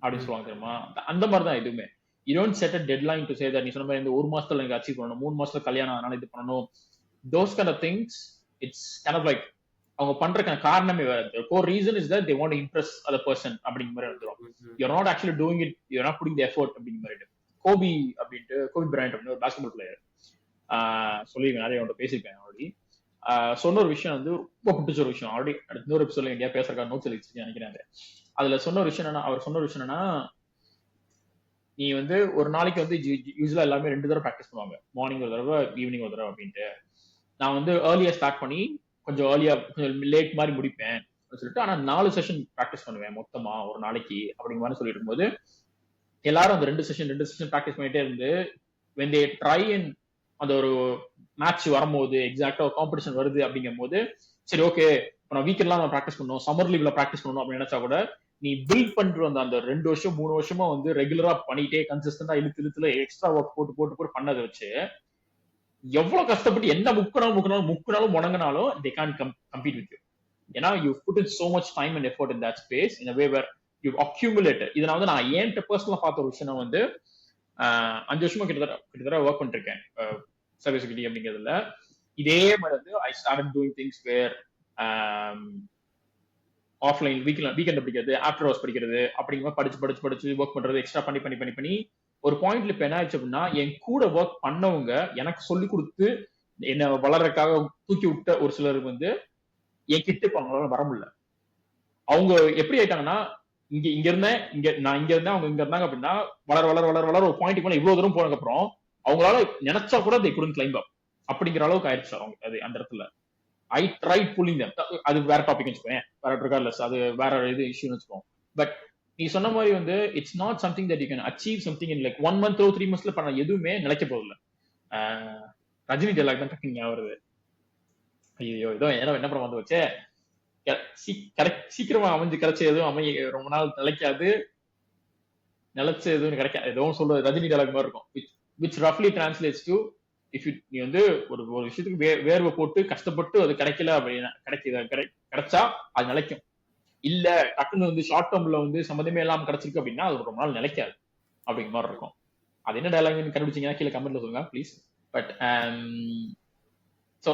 Speaker 1: அப்படின்னு சொல்லுவாங்க தெரியுமா. அந்த மாதிரி தான் எதுவுமே. You don't set a deadline to say that நீ சொன்ன மாதிரி இந்த 1 மாசத்துல எனக்கு அச்சீவ் பண்ணணும், 3 மாசத்துல கல்யாணம் அதனால இது பண்ணணும், those kind of things. It's kind of like அவங்க பண்றதுக்கான காரணமே வேற. The core reason is that they want to impress other person அப்படிங்கிற மாதிரி வந்துரும். You're not actually doing it, you're not putting the effort அப்படிங்கிற மாதிரி. கோபி பிரையண்ட் அப்படின்னு ஒரு பாஸ்கெட்பால் பிளேயர் சொல்லியிருக்கேன், நிறைய அவன்கிட்ட பேசியிருக்கேன் ஆல்ரெடி. சொன்ன ஒரு விஷயம் வந்து ரொம்ப பிடிச்ச ஒரு விஷயம். ஆல்ரெடி அடுத்த இன்னொரு எபிசோட்ல எங்கேயா பேசுறக்கா நோட்ஸ் எழுதி நினைக்கிறேன். அதுல சொன்ன ஒரு விஷயம் என்னன்னா, அவர் சொன்ன ஒரு விஷயம் என்னன்னா, நீ வந்து ஒரு நாளைக்கு வந்து யூஸ்வலா எல்லாமே 2 தடவை ப்ராக்டிஸ் பண்ணுவாங்க, மார்னிங் ஒரு தடவை ஈவினிங் ஒரு தடவை அப்படின்ட்டு. நான் வந்து ஏர்லியா ஸ்டார்ட் பண்ணி கொஞ்சம் ஏர்லியா கொஞ்சம் லேட் மாதிரி முடிப்பேன் சொல்லிட்டு, ஆனா 4 செஷன் ப்ராக்டிஸ் பண்ணுவேன் மொத்தமா ஒரு நாளைக்கு அப்படிங்கிற மாதிரி சொல்லிட்டு இருக்கும்போது, எல்லாரும் அந்த 2 செஷன் ப்ராக்டிஸ் பண்ணிட்டே இருந்து when they try and அந்த ஒரு மேட்ச் வரும்போது எக்ஸாக்டா ஒரு காம்படிஷன் வருது அப்படிங்கும் போது, சரி ஓகே நான் வீக்கெண்ட்லாம் நான் ப்ராக்டிஸ் பண்ணணும், சம்மர் லீவ்ல ப்ராக்டிஸ் பண்ணணும் அப்படின்னு நினைச்சா கூட, நீ பில்ட் பண்ணிட்டு வந்த அந்த 2 வருஷம் 3 வருஷமா வந்து ரெகுலரா பண்ணிட்டே கன்சிஸ்டன்டா இழுத்துல எக்ஸ்ட்ரா ஒர்க் போட்டு போட்டு போட்டு பண்ணதை வச்சு எவ்வளவு கஷ்டப்பட்டு என்ன முக்குனாலும் முடங்கினாலும் they can't compete with you. ஏன்னா you put in so much time and effort in that space in a way where you accumulate. இதை நான் வந்து நான் ஏன் பர்சனலா பார்த்த ஒரு விஷயம் வந்து 5 வருஷமா கிட்டத்தட்ட ஒர்க் பண்ணிருக்கேன் சர்வீஸ் செக்யூரிட்டி அப்படிங்கிறதுல. இதே மாதிரி வந்து I started doing things where offline weekend படிக்கிறது, ஆஃப்டர் ஹவர்ஸ் படிக்கிறது அப்படிங்கிற படிச்சு ஒர்க் பண்றது எக்ஸ்ட்ரா பண்ணி ஒரு பாயிண்ட்ல இப்ப என்ன ஆயிடுச்சு அப்படின்னா, என் கூட ஒர்க் பண்ணவங்க எனக்கு சொல்லி கொடுத்து என்ன வளர்றதுக்காக தூக்கி விட்ட ஒரு சிலருக்கு வந்து என் கிட்ட இப்ப அவங்களால வர முடியல. அவங்க எப்படி ஆயிட்டாங்கன்னா, இங்க இருந்தேன் அவங்க இங்க இருந்தாங்க அப்படின்னா, வளர ஒரு பாயிண்ட் மேல இவ்வளவு தூரம் போனதுக்கு அப்புறம் அவங்களால நினைச்சா கூட they couldn't climb up அப்படிங்கிற அளவுக்கு ஆயிடுச்சு அவங்க அது அந்த இடத்துல. I try pulling them. அது வேற டாபிக் வச்சுக்கோங்க, வேற ரிகார்ட்லெஸ், அது வேற இது இஷ்யூன்னு வச்சுக்கோங்க. பட் நீ சொன்ன மாதிரி வந்து it's not something that you can achieve something in like 1 month 3 monthsல பண்ண எதுவுமே நிலைக்க போதில்ல. ரஜினி டைலாக் தான் டக்குங்க வருது, ஐயோ ஏதோ என்ன படம் வந்து வச்சே, சீக்கிரமா அமைஞ்சு கிடைச்ச எதுவும் ரொம்ப நாள் நிலைக்காது, நிலைச்ச எதுவும் கிடைக்காது, ஏதோ சொல்றது ரஜினி டைலாக் மாதிரி இருக்கும். which roughly translates to if you நீ வந்து ஒரு விஷயத்துக்கு வேர்வை போட்டு கஷ்டப்பட்டு அது கிடைக்கல அப்படின்னா கிடைச்சா அது நிலைக்கும். இல்ல டக்குன்னு வந்து ஷார்ட் டேர்ம்ல வந்து சம்மந்தமே இல்லாம கிடைச்சிருக்கு அப்படின்னா அது ரொம்ப நாள் நிலைக்காது அப்படிங்கிற மாதிரி இருக்கும். அது என்ன டைலாக் கண்டுபிடிச்சீங்கன்னா கீழே கமெண்ட்ல சொல்லுங்க ப்ளீஸ். பட் ஸோ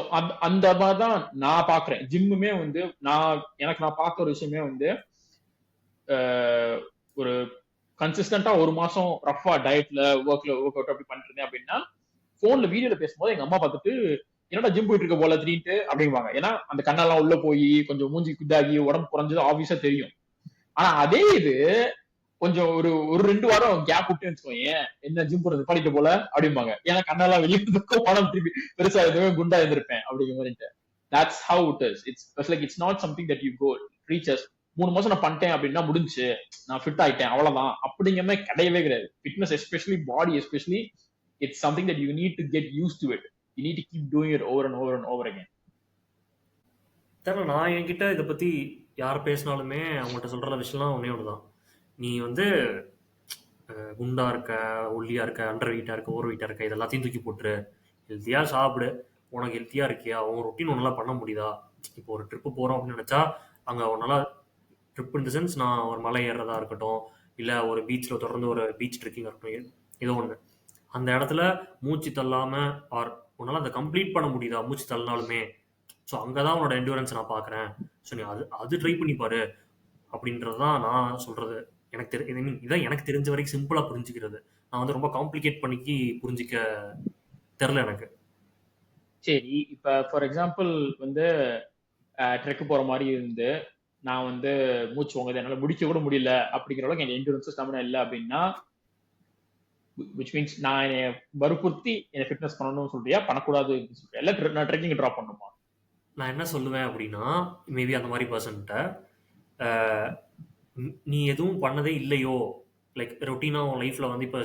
Speaker 1: அந்த மாதிரிதான் நான் பாக்குறேன் ஜிம்முமே வந்து. நான் பார்த்த ஒரு விஷயமே வந்து, ஒரு கன்சிஸ்டன்டா 1 மாசம் ரஃபா டயட்ல ஒர்க் அவுட் அப்படி பண்ணிருந்தேன் அப்படின்னா, போன்ல வீடியோல பேசும்போது எங்க அம்மா பார்த்துட்டு என்னடா ஜிம் போயிட்டு இருக்க போல திடீர்னு அப்படிங்குவாங்க. ஏன்னா அந்த கண்ணெல்லாம் உள்ள போய் கொஞ்சம் மூஞ்சி குட்டாகி உடம்பு குறைஞ்சது ஆப்வியஸா தெரியும். ஆனா அதே இது கொஞ்சம் ஒரு 2 வாரம் கேப் விட்டு வச்சுக்கோங்க, என்ன ஜிம் போறது படிக்க போல அப்படிம்பாங்க. ஏன்னா கண்ணெல்லாம் வெளியே பணம் திருப்பி பெருசா எதுவுமே குண்டா இருந்திருப்பேன் அப்படிங்கிற மாதிரி. That's how it is. It's like it's not something that you go reaches 3 மாசம் நான் பண்ணிட்டேன் அப்படின்னா முடிஞ்சு நான் ஃபிட் ஆயிட்டேன் அவ்வளவுதான் அப்படிங்கிற மாதிரி கிடையவே கிடையாது. Fitness especially body especially it's something that you need to get used to it. You need to keep doing it over and over and over again.
Speaker 2: நான் என்கிட்ட இதை பத்தி யார் பேசினாலுமே அவங்கள்ட்ட சொல்ற விஷயம்லாம் ஒன்னே ஒண்ணுதான். நீ வந்து குண்டா இருக்க, ஒல்லியா இருக்க, அண்டர் வெயிட்டா இருக்க, ஓவர் வெயிட்டா இருக்க, இது எல்லாத்தையும் தூக்கி போட்டுரு. ஹெல்த்தியா சாப்பிடு. உனக்கு ஹெல்த்தியா இருக்கியா, உன் ரொட்டீன் உன்னால பண்ண முடியுதா? இப்போ ஒரு ட்ரிப்பு போறோம் அப்படின்னு நினைச்சா, அங்க உன்னால ட்ரிப் இன் த சென்ஸ் நான் ஒரு மலை ஏறுறதா இருக்கட்டும், இல்ல ஒரு பீச்ல தொடர்ந்து ஒரு பீச் ட்ரெக்கிங் இருக்கட்டும், ஏதோ ஒண்ணு. அந்த இடத்துல மூச்சு தள்ளாம ஆர் உன்னால அதை கம்ப்ளீட் பண்ண முடியுதா மூச்சு தள்ளினாலுமே? ஸோ அங்கதான் உன்னோட என்டூரன்ஸ் நான் பாக்குறேன். ஸோ நீ அது அது ட்ரை பண்ணி பாரு அப்படின்றதுதான் நான் சொல்றது. எனக்கு I mean, இதான் எனக்கு தெரிஞ்ச வரைக்கும் சிம்பிளா புரிஞ்சுக்கிறது. நான் வந்து ரொம்ப காம்ப்ளிகேட் பண்ணிக்கி புரிஞ்சிக்க தெரில எனக்கு.
Speaker 1: சரி, இப்ப ஃபார் எக்ஸாம்பிள் வந்து ட்ரெக் போற மாதிரி இருந்து நான் வந்து மூச்சு வாங்குது, என்னால முடிக்க கூட முடியல அப்படிங்கிற அளவுக்கு என் என்டூரன்ஸ் ஸ்டாமினா இல்லை அப்படின்னா, which means நான் என்னை வற்புறுத்தி என்னை ஃபிட்னஸ் பண்ணணும்னு சொல்றியா, பண்ணக்கூடாது அப்படின்னு சொல்றியா, இல்ல நான் ட்ரெக்கிங் ட்ராப் பண்ணணுமா?
Speaker 2: நான் என்ன சொல்லுவேன் அப்படின்னா, மேபி அந்த மாதிரி பர்சன்ட்ட நீ எதுவும் பண்ணதே இல்லையோ, லைக் ரொட்டீனாக உன் லைஃப்பில் வந்து இப்போ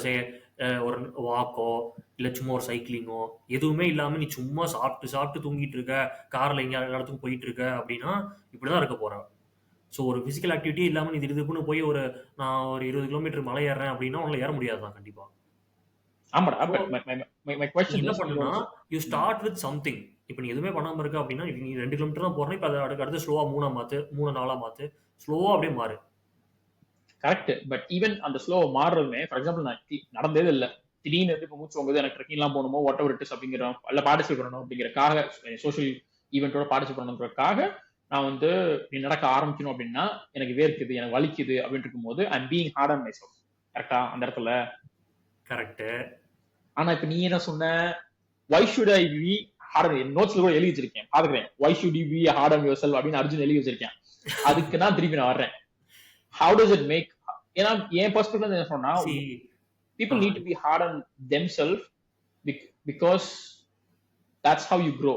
Speaker 2: ஒரு வாக்கோ இல்லை சும்மா ஒரு சைக்கிளிங்கோ எதுவுமே இல்லாமல் நீ சும்மா சாப்பிட்டு சாப்பிட்டு தூங்கிட்டு இருக்க, காரில் எங்கேயா இடத்துக்கும் போயிட்டு இருக்க அப்படின்னா இப்படி தான் இருக்க போகிறேன். ஸோ ஒரு ஃபிசிக்கல் ஆக்டிவிட்டி இல்லாமல் நீ திடுதுப்புன்னு போய் நான் ஒரு 20 கிலோமீட்டர் மலை ஏறுறேன் அப்படின்னா உன்னை ஏற முடியாது தான் கண்டிப்பாக.
Speaker 1: ஆமாடா,
Speaker 2: என்ன பண்ணுன்னா யூ ஸ்டார்ட் வித் சம்திங். இப்போ நீ எதுவுமே பண்ணாமல் இருக்க அப்படின்னா நீ 2 கிலோமீட்டர் தான் போகிறேன், இப்போ அதை அடுத்து ஸ்லோவாக 3 மாற்று, 3 4 மாற்று, ஸ்லோவாக அப்படியே மாறு.
Speaker 1: கரெக்ட். பட் ஈவன் அந்த ஸ்லோ மாறுறதுமே, ஃபார் எக்ஸாம்பிள் நான் நடந்ததே இல்லை, திடீர்னு வந்து இப்போ மூச்சு வாங்குது, எனக்கு ட்ரெக்கிங் எல்லாம் போகணுமோ வாட் எவர் இட் இஸ் அப்படிங்கிற அல்ல பார்ட்டிசிபேட் பண்ணணும் அப்படிங்கிறக்காக, சோஷியல் ஈவெண்ட்டோட பார்ட்டிசிபேட் பண்ணணுங்கிறதுக்காக நான் வந்து நீ நடக்க ஆரம்பிக்கணும் அப்படின்னா எனக்கு வேர்க்குது, எனக்கு வலிக்குது அப்படின்னு இருக்கும்போது I am being hard on myself. கரெக்டா அந்த இடத்துல?
Speaker 2: கரெக்ட்.
Speaker 1: ஆனா இப்ப நீ என்ன சொன்ன, why should I be hard on, என் நோட்ஸ்ல கூட எழுதி வச்சிருக்கேன் பாத்துக்கிறேன், why should you be hard on yourself அப்படின்னு அர்ஜுன் எழுதி வச்சிருக்கேன். அதுக்கு நான் திருப்பி நான் வர்றேன், how does it make, ஏன்னா என் பெர்ஸ்பெக்டிவ்ல என்ன சொன்னா, people need to be hard on themselves because that's how you grow.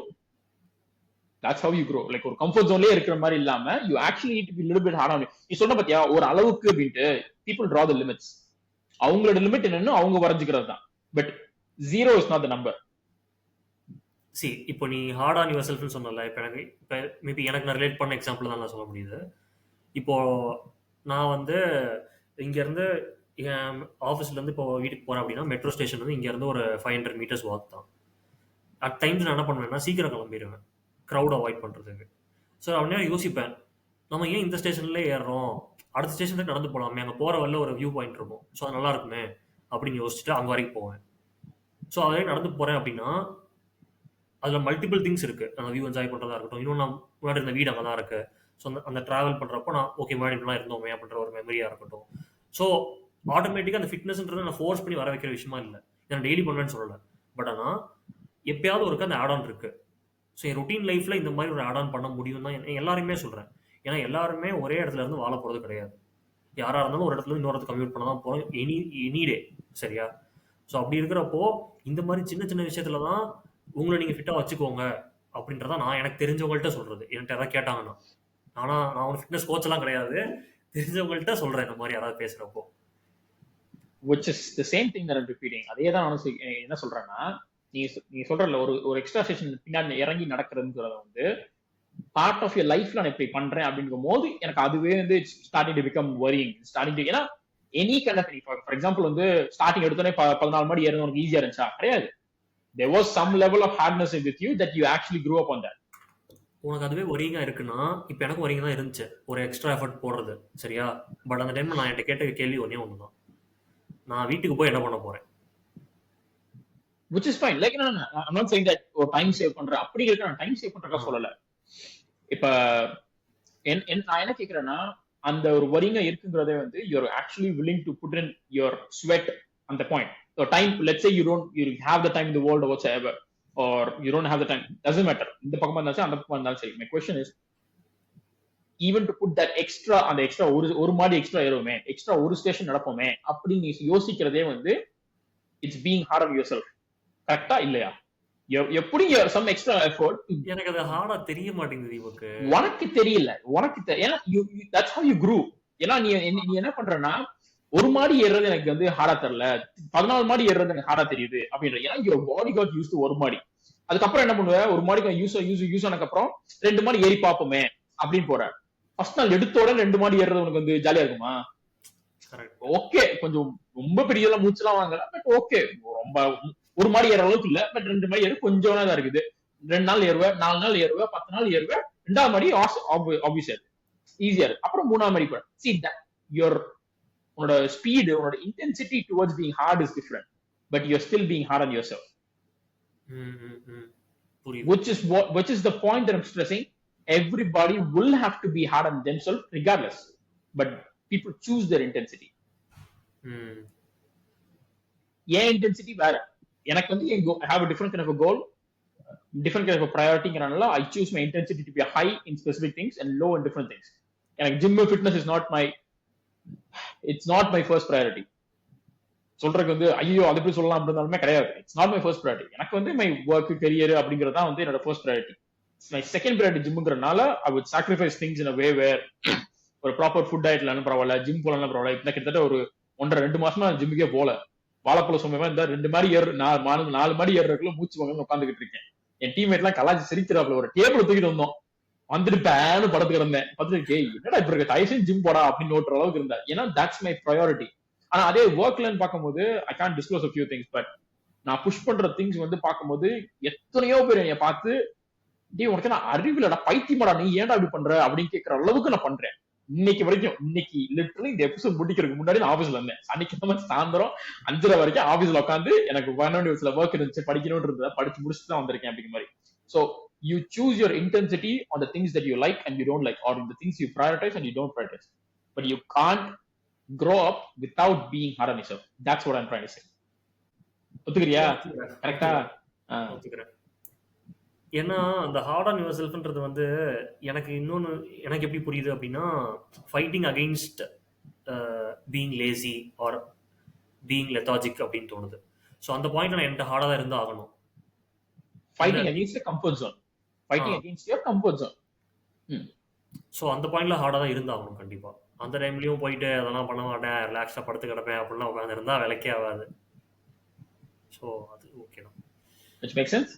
Speaker 1: That's how you grow. Like ஒரு கம்ஃபர்ட் ஜோன்லயே இருக்கிற மாதிரி இல்லாம you actually need to be a little bit hard on you. நீ சொன்ன பாத்தியா ஒரு அளவுக்கு அப்படின்ட்டு, people draw the limits. அவங்களோட லிமிட் என்னன்னு அவங்க வரைஞ்சுக்கிறது தான். But 0 is not the number.
Speaker 2: இப்போ நீ ஹார்ட் ஆன் யுவர் செல்ஃப்னு சொன்னல, இப்போ மேபி எனக்கு நான் ரிலேட் பண்ண எக்ஸாம்பிள் தான் நான் சொல்ல முடியுது. இப்போ நான் வந்து இங்கேருந்து என் ஆஃபீஸ்லேருந்து இப்போ வீட்டுக்கு போகிறேன் அப்படின்னா மெட்ரோ ஸ்டேஷன் வந்து இங்கேருந்து ஒரு 500 மீட்டர்ஸ் வாக் தான். அட் டைம்ஸ் நான் என்ன பண்ணுவேன்னா சீக்கிரம் கிளம்பிடுவேன் க்ரௌட் அவாய்ட் பண்ணுறதுக்கு. ஸோ அப்படின்னா யோசிப்பேன், நம்ம ஏன் இந்த ஸ்டேஷன்லேயே ஏறுறோம், அடுத்த ஸ்டேஷனுக்கு நடந்து போகலாமே, அங்கே போகிற வரல ஒரு வியூ பாயிண்ட் இருக்கும், ஸோ அது நல்லா இருக்குமே அப்படின்னு யோசிச்சுட்டு அங்கே வரைக்கும் போவேன். ஸோ அதே நடந்து போகிறேன் அப்படின்னா அதில் மல்டிபிள் திங்ஸ் இருக்குது. அந்த வியூ என்ஜாய் பண்ணுறதா இருக்கட்டும், இன்னும் நான் முன்னாடி இருந்த வீடு அங்கே தான் இருக்குது. ஸோ அந்த ட்ராவல் பண்ணுறப்போ நான் ஓகே முன்னாடி இப்படிலாம் இருந்தோமே அப்படின்ற ஒரு மெமரியாக இருக்கட்டும். ஸோ ஆட்டோமேட்டிக்காக அந்த ஃபிட்னஸ்ன்றது நான் ஃபோர்ஸ் பண்ணி வர வைக்கிற விஷயமா இல்லை, நான் டெய்லி பண்ணுவேன்னு சொல்லலை. பட் ஆனால் எப்பயாவது ஒருக்க அந்த ஆட் ஆன் இருக்குது. ஸோ என் ரொட்டீன் லைஃப்பில் இந்த மாதிரி ஒரு ஆட் ஆன் பண்ண முடியும் தான் எல்லாருமே சொல்கிறேன். ஏன்னா எல்லாருமே ஒரே இடத்துல இருந்து வாழ போகிறது கிடையாது. யாராக இருந்தாலும் ஒரு இடத்துல இன்னொரு கம்யூட் பண்ண தான் போகிறோம் எனி டே, சரியா? ஸோ அப்படி இருக்கிறப்போ இந்த மாதிரி சின்ன சின்ன விஷயத்துல தான் உங்களை நீங்கள் ஃபிட்டாக வச்சுக்கோங்க அப்படின்றத நான் எனக்கு தெரிஞ்சவங்கள்ட்ட சொல்கிறது. என்கிட்ட யாராவது கேட்டாங்கன்னா, ஆனால் நான் ஒரு ஃபிட்னஸ் கோச்செல்லாம் கிடையாது, தெரிஞ்சவங்கள்ட்ட சொல்கிறேன் இந்த மாதிரி யாராவது பேசுகிறப்போ.
Speaker 1: which is the same thing that I'm repeating. அதே தான் நானும் என்ன சொல்றேன்னா, நீ சொல்றல ஒரு எக்ஸ்ட்ரா செஷன் பின்னாடி இறங்கி நடக்கிறதுங்கிறத வந்து பார்ட் ஆஃப் யர் லைஃப்ல நான் இப்படி பண்றேன் அப்படிங்கும் போது எனக்கு அதுவே வந்து starting to become worrying. Starting to, ஏன்னா any kind of, for example வந்து ஸ்டார்டிங் எடுத்தோடனே 14 மாடி ஏறது உனக்கு ஈஸியா இருந்துச்சா? கிடையாது. there was some level of hardness with you that you actually grew up on that.
Speaker 2: உனக்கு அதுவே ஒரிங்கா இருக்குன்னா, இப்போ எனக்கு ஒரிங்கா தான் இருந்துச்சு ஒரு எக்ஸ்ட்ரா எஃபர்ட் போடுறது, சரியா? பட் அந்த டைம்ல நான் என்கிட்ட கேட்ட கேள்வி ஒன்று தான், நான் வீட்டுக்கு போய் என்ன பண்ண போறேன்?
Speaker 1: which is fine. like I'm not saying that ஒரு டைம் சேவ் பண்ற அப்படி இருக்கு, நான் டைம் சேவ் பண்றதா சொல்லல. இப்ப நான் என்ன கேக்குறேன்னா, அந்த ஒரு வரிங்க இருக்குங்கிறதே வந்து you're actually willing to put in your sweat on the point. So time, let's say you have the time in the world or whatsoever, or you don't have the time, doesn't matter. இந்த பக்கமா இருந்தாலும் அந்த பக்கமா இருந்தாலும் சரி. My question is, even to put that extra, அந்த extra ஒரு மாடி எக்ஸ்ட்ரா ஏறுவோமே, எக்ஸ்ட்ரா ஒரு ஸ்டேஷன் நடப்போமே அப்படின்னு நீ யோசிக்கிறதே வந்து it's being hard on yourself. கரெக்டா இல்லையா? எப்படி some extra effort.
Speaker 2: எனக்கு அது ஹார்டா தெரிய மாட்டேங்குது இவக்கு.
Speaker 1: உனக்கு தெரியல, ஏன்னா that's how you grew. ஏன்னா நீ என்ன பண்றன்னா, ஒரு மாடி ஏறுறது எனக்கு வந்து ஹார்டா தெரியல, 14 மாடி ஏறுறது எனக்கு ஹார்டா தெரியுது அப்படின்ற. ஏன்னா your body got used to ஒரு மாடி. அதுக்கப்புறம் என்ன பண்ணுவ, ஒரு மாடிக்கு யூஸ் ஆனதுக்கு அப்புறம் 2 மாடி ஏறி பார்ப்போமே அப்படின்னு போற. ஃபர்ஸ்ட் நாள் எடுத்தோட 2 மாடி ஏறுறது உனக்கு வந்து ஜாலியா இருக்குமா?
Speaker 2: கரெக்ட்.
Speaker 1: ஓகே கொஞ்சம் ரொம்ப பெரிய மூச்சுலாம் வாங்கல, பட் ஓகே ரொம்ப ஒரு மாடி ஏற அளவுக்கு இல்ல, பட் 2 மாடி ஏற கொஞ்சம் தான் இருக்குது. 2 நாள் ஏறுவேன், 4 நாள் ஏறுவேன், 10 நாள் ஏறுவேன், 2ஆவது மாடி ஆப்வியஸா ஈஸியா இருக்கு. அப்புறம் 3ஆவது மாடி போறேன். See that your உன்னோட ஸ்பீடு, உன்னோட intensity towards being hard is different, but you are still being hard on yourself.
Speaker 2: புரியுது.
Speaker 1: Which is the point that I'm stressing. Everybody will have to be hard on themselves regardless, but people choose their intensity. ஏன் intensity வேற, எனக்கு வந்து I have a different kind of a goal, different kind of a priority-ங்கறனால I choose my intensity to be high in specific things and low in different things. எனக்கு gym fitness is not my first priority. சொல்றதுக்கு வந்து ஐயோ அது எப்படி சொல்லலாம் அப்படின்னாலுமே கிடையாது. It's not my first priority. எனக்கு வந்து மை ஒர்க் கரியர் அப்படிங்கிறது தான் வந்து என்னோட first priority. My second priority ஜிம்ங்கிறதுனால I would sacrifice things in a way where ஒரு ப்ராப்பர் ஃபுட் டயட்ல பரவாயில்ல, ஜிம் போலாம் பரவாயில்ல. இப்ப கிட்டத்தட்ட ஒரு 1.5-2 மாசமா ஜிம்முக்கே போல. வாழைப்பழ சும்மா இந்த 2 மாடி ஏறு 4 மாடி ஏறுறதுக்குள்ள மூச்சு வாங்க உட்காந்துக்கிட்டு இருக்கேன். என் டீம்மேட் எல்லாம் கலாச்சி சிரிக்கிறாப்ல. ஒரு டேபிள் தூக்கிட்டு வந்தோம், வந்துட்டு பேனு படுத்து கிடந்தேன். பார்த்துட்டு என்னடா இப்ப இருக்க தயவுசெய்து ஜிம் போடா அப்படின்னு ஓட்டுற அளவுக்கு இருந்தா. ஏன்னா தட்ஸ் மை ப்ரையாரிட்டி. ஆனா அதே ஒர்க்லன்னு பார்க்கும்போது I can't disclose a few things, but நான் புஷ் பண்ற திங்ஸ் வந்து பார்க்கும்போது எத்தனையோ பேர் என்னை பார்த்து உனக்கு நான் அறிவிலடா பைத்தியமாடா நீ ஏன்டா இப்படி பண்ற அப்படின்னு கேட்கற அளவுக்கு நான் பண்றேன். இன்னைக்கு வரைக்கும் இன்னைக்கு லிட்டரலி இந்த எபிசோட் முடிக்கிறதுக்கு முன்னாடி நான் ஆபீஸ்ல இருந்தேன். சனிக்கிழமை சாயந்தரம் 5:30 வரைக்கும் ஆபீஸ்ல உட்காந்து எனக்கு நியூஸ்ல ஒர்க் இருந்துச்சு, படிக்கணும்னு இருந்ததை படிச்சு முடிச்சுட்டு தான் வந்திருக்கேன் அப்படிங்கிற மாதிரி. So you choose your intensity on the things that you like and you don't like, or in the things you prioritize and you don't prioritize, but you can't grow up without being hard on yourself. That's what I'm trying to say. ஒத்துக்கிறியா? கரெக்டா?
Speaker 2: ஒத்துக்கிறேன். ஏன்னா அந்த heart on your செல்ஃப்ன்றது வந்து எனக்கு எப்படி புரியுது அப்படின்னா, fighting against being lazy are being lethargic அப்படின்னு தோணுது. ஸோ அந்த பாயிண்ட்ல நான் என்கிட்ட ஹார்டாக தான் இருந்து ஆகணும்.
Speaker 1: Fighting against comfort zone, fighting against your comfort zone.
Speaker 2: So அந்த பாயிண்ட்ல ஹார்டாக தான் இருந்தாகணும் கண்டிப்பா. அந்த டைம்லயும் போயிட்டு அதெல்லாம் பண்ண மாட்டேன், ரிலாக்ஸா படுத்து கிடப்பேன் அப்படிலாம் உட்காந்து இருந்தா வேலைக்கே ஆகாது. ஸோ அது ஓகே தான்.
Speaker 1: Which makes sense?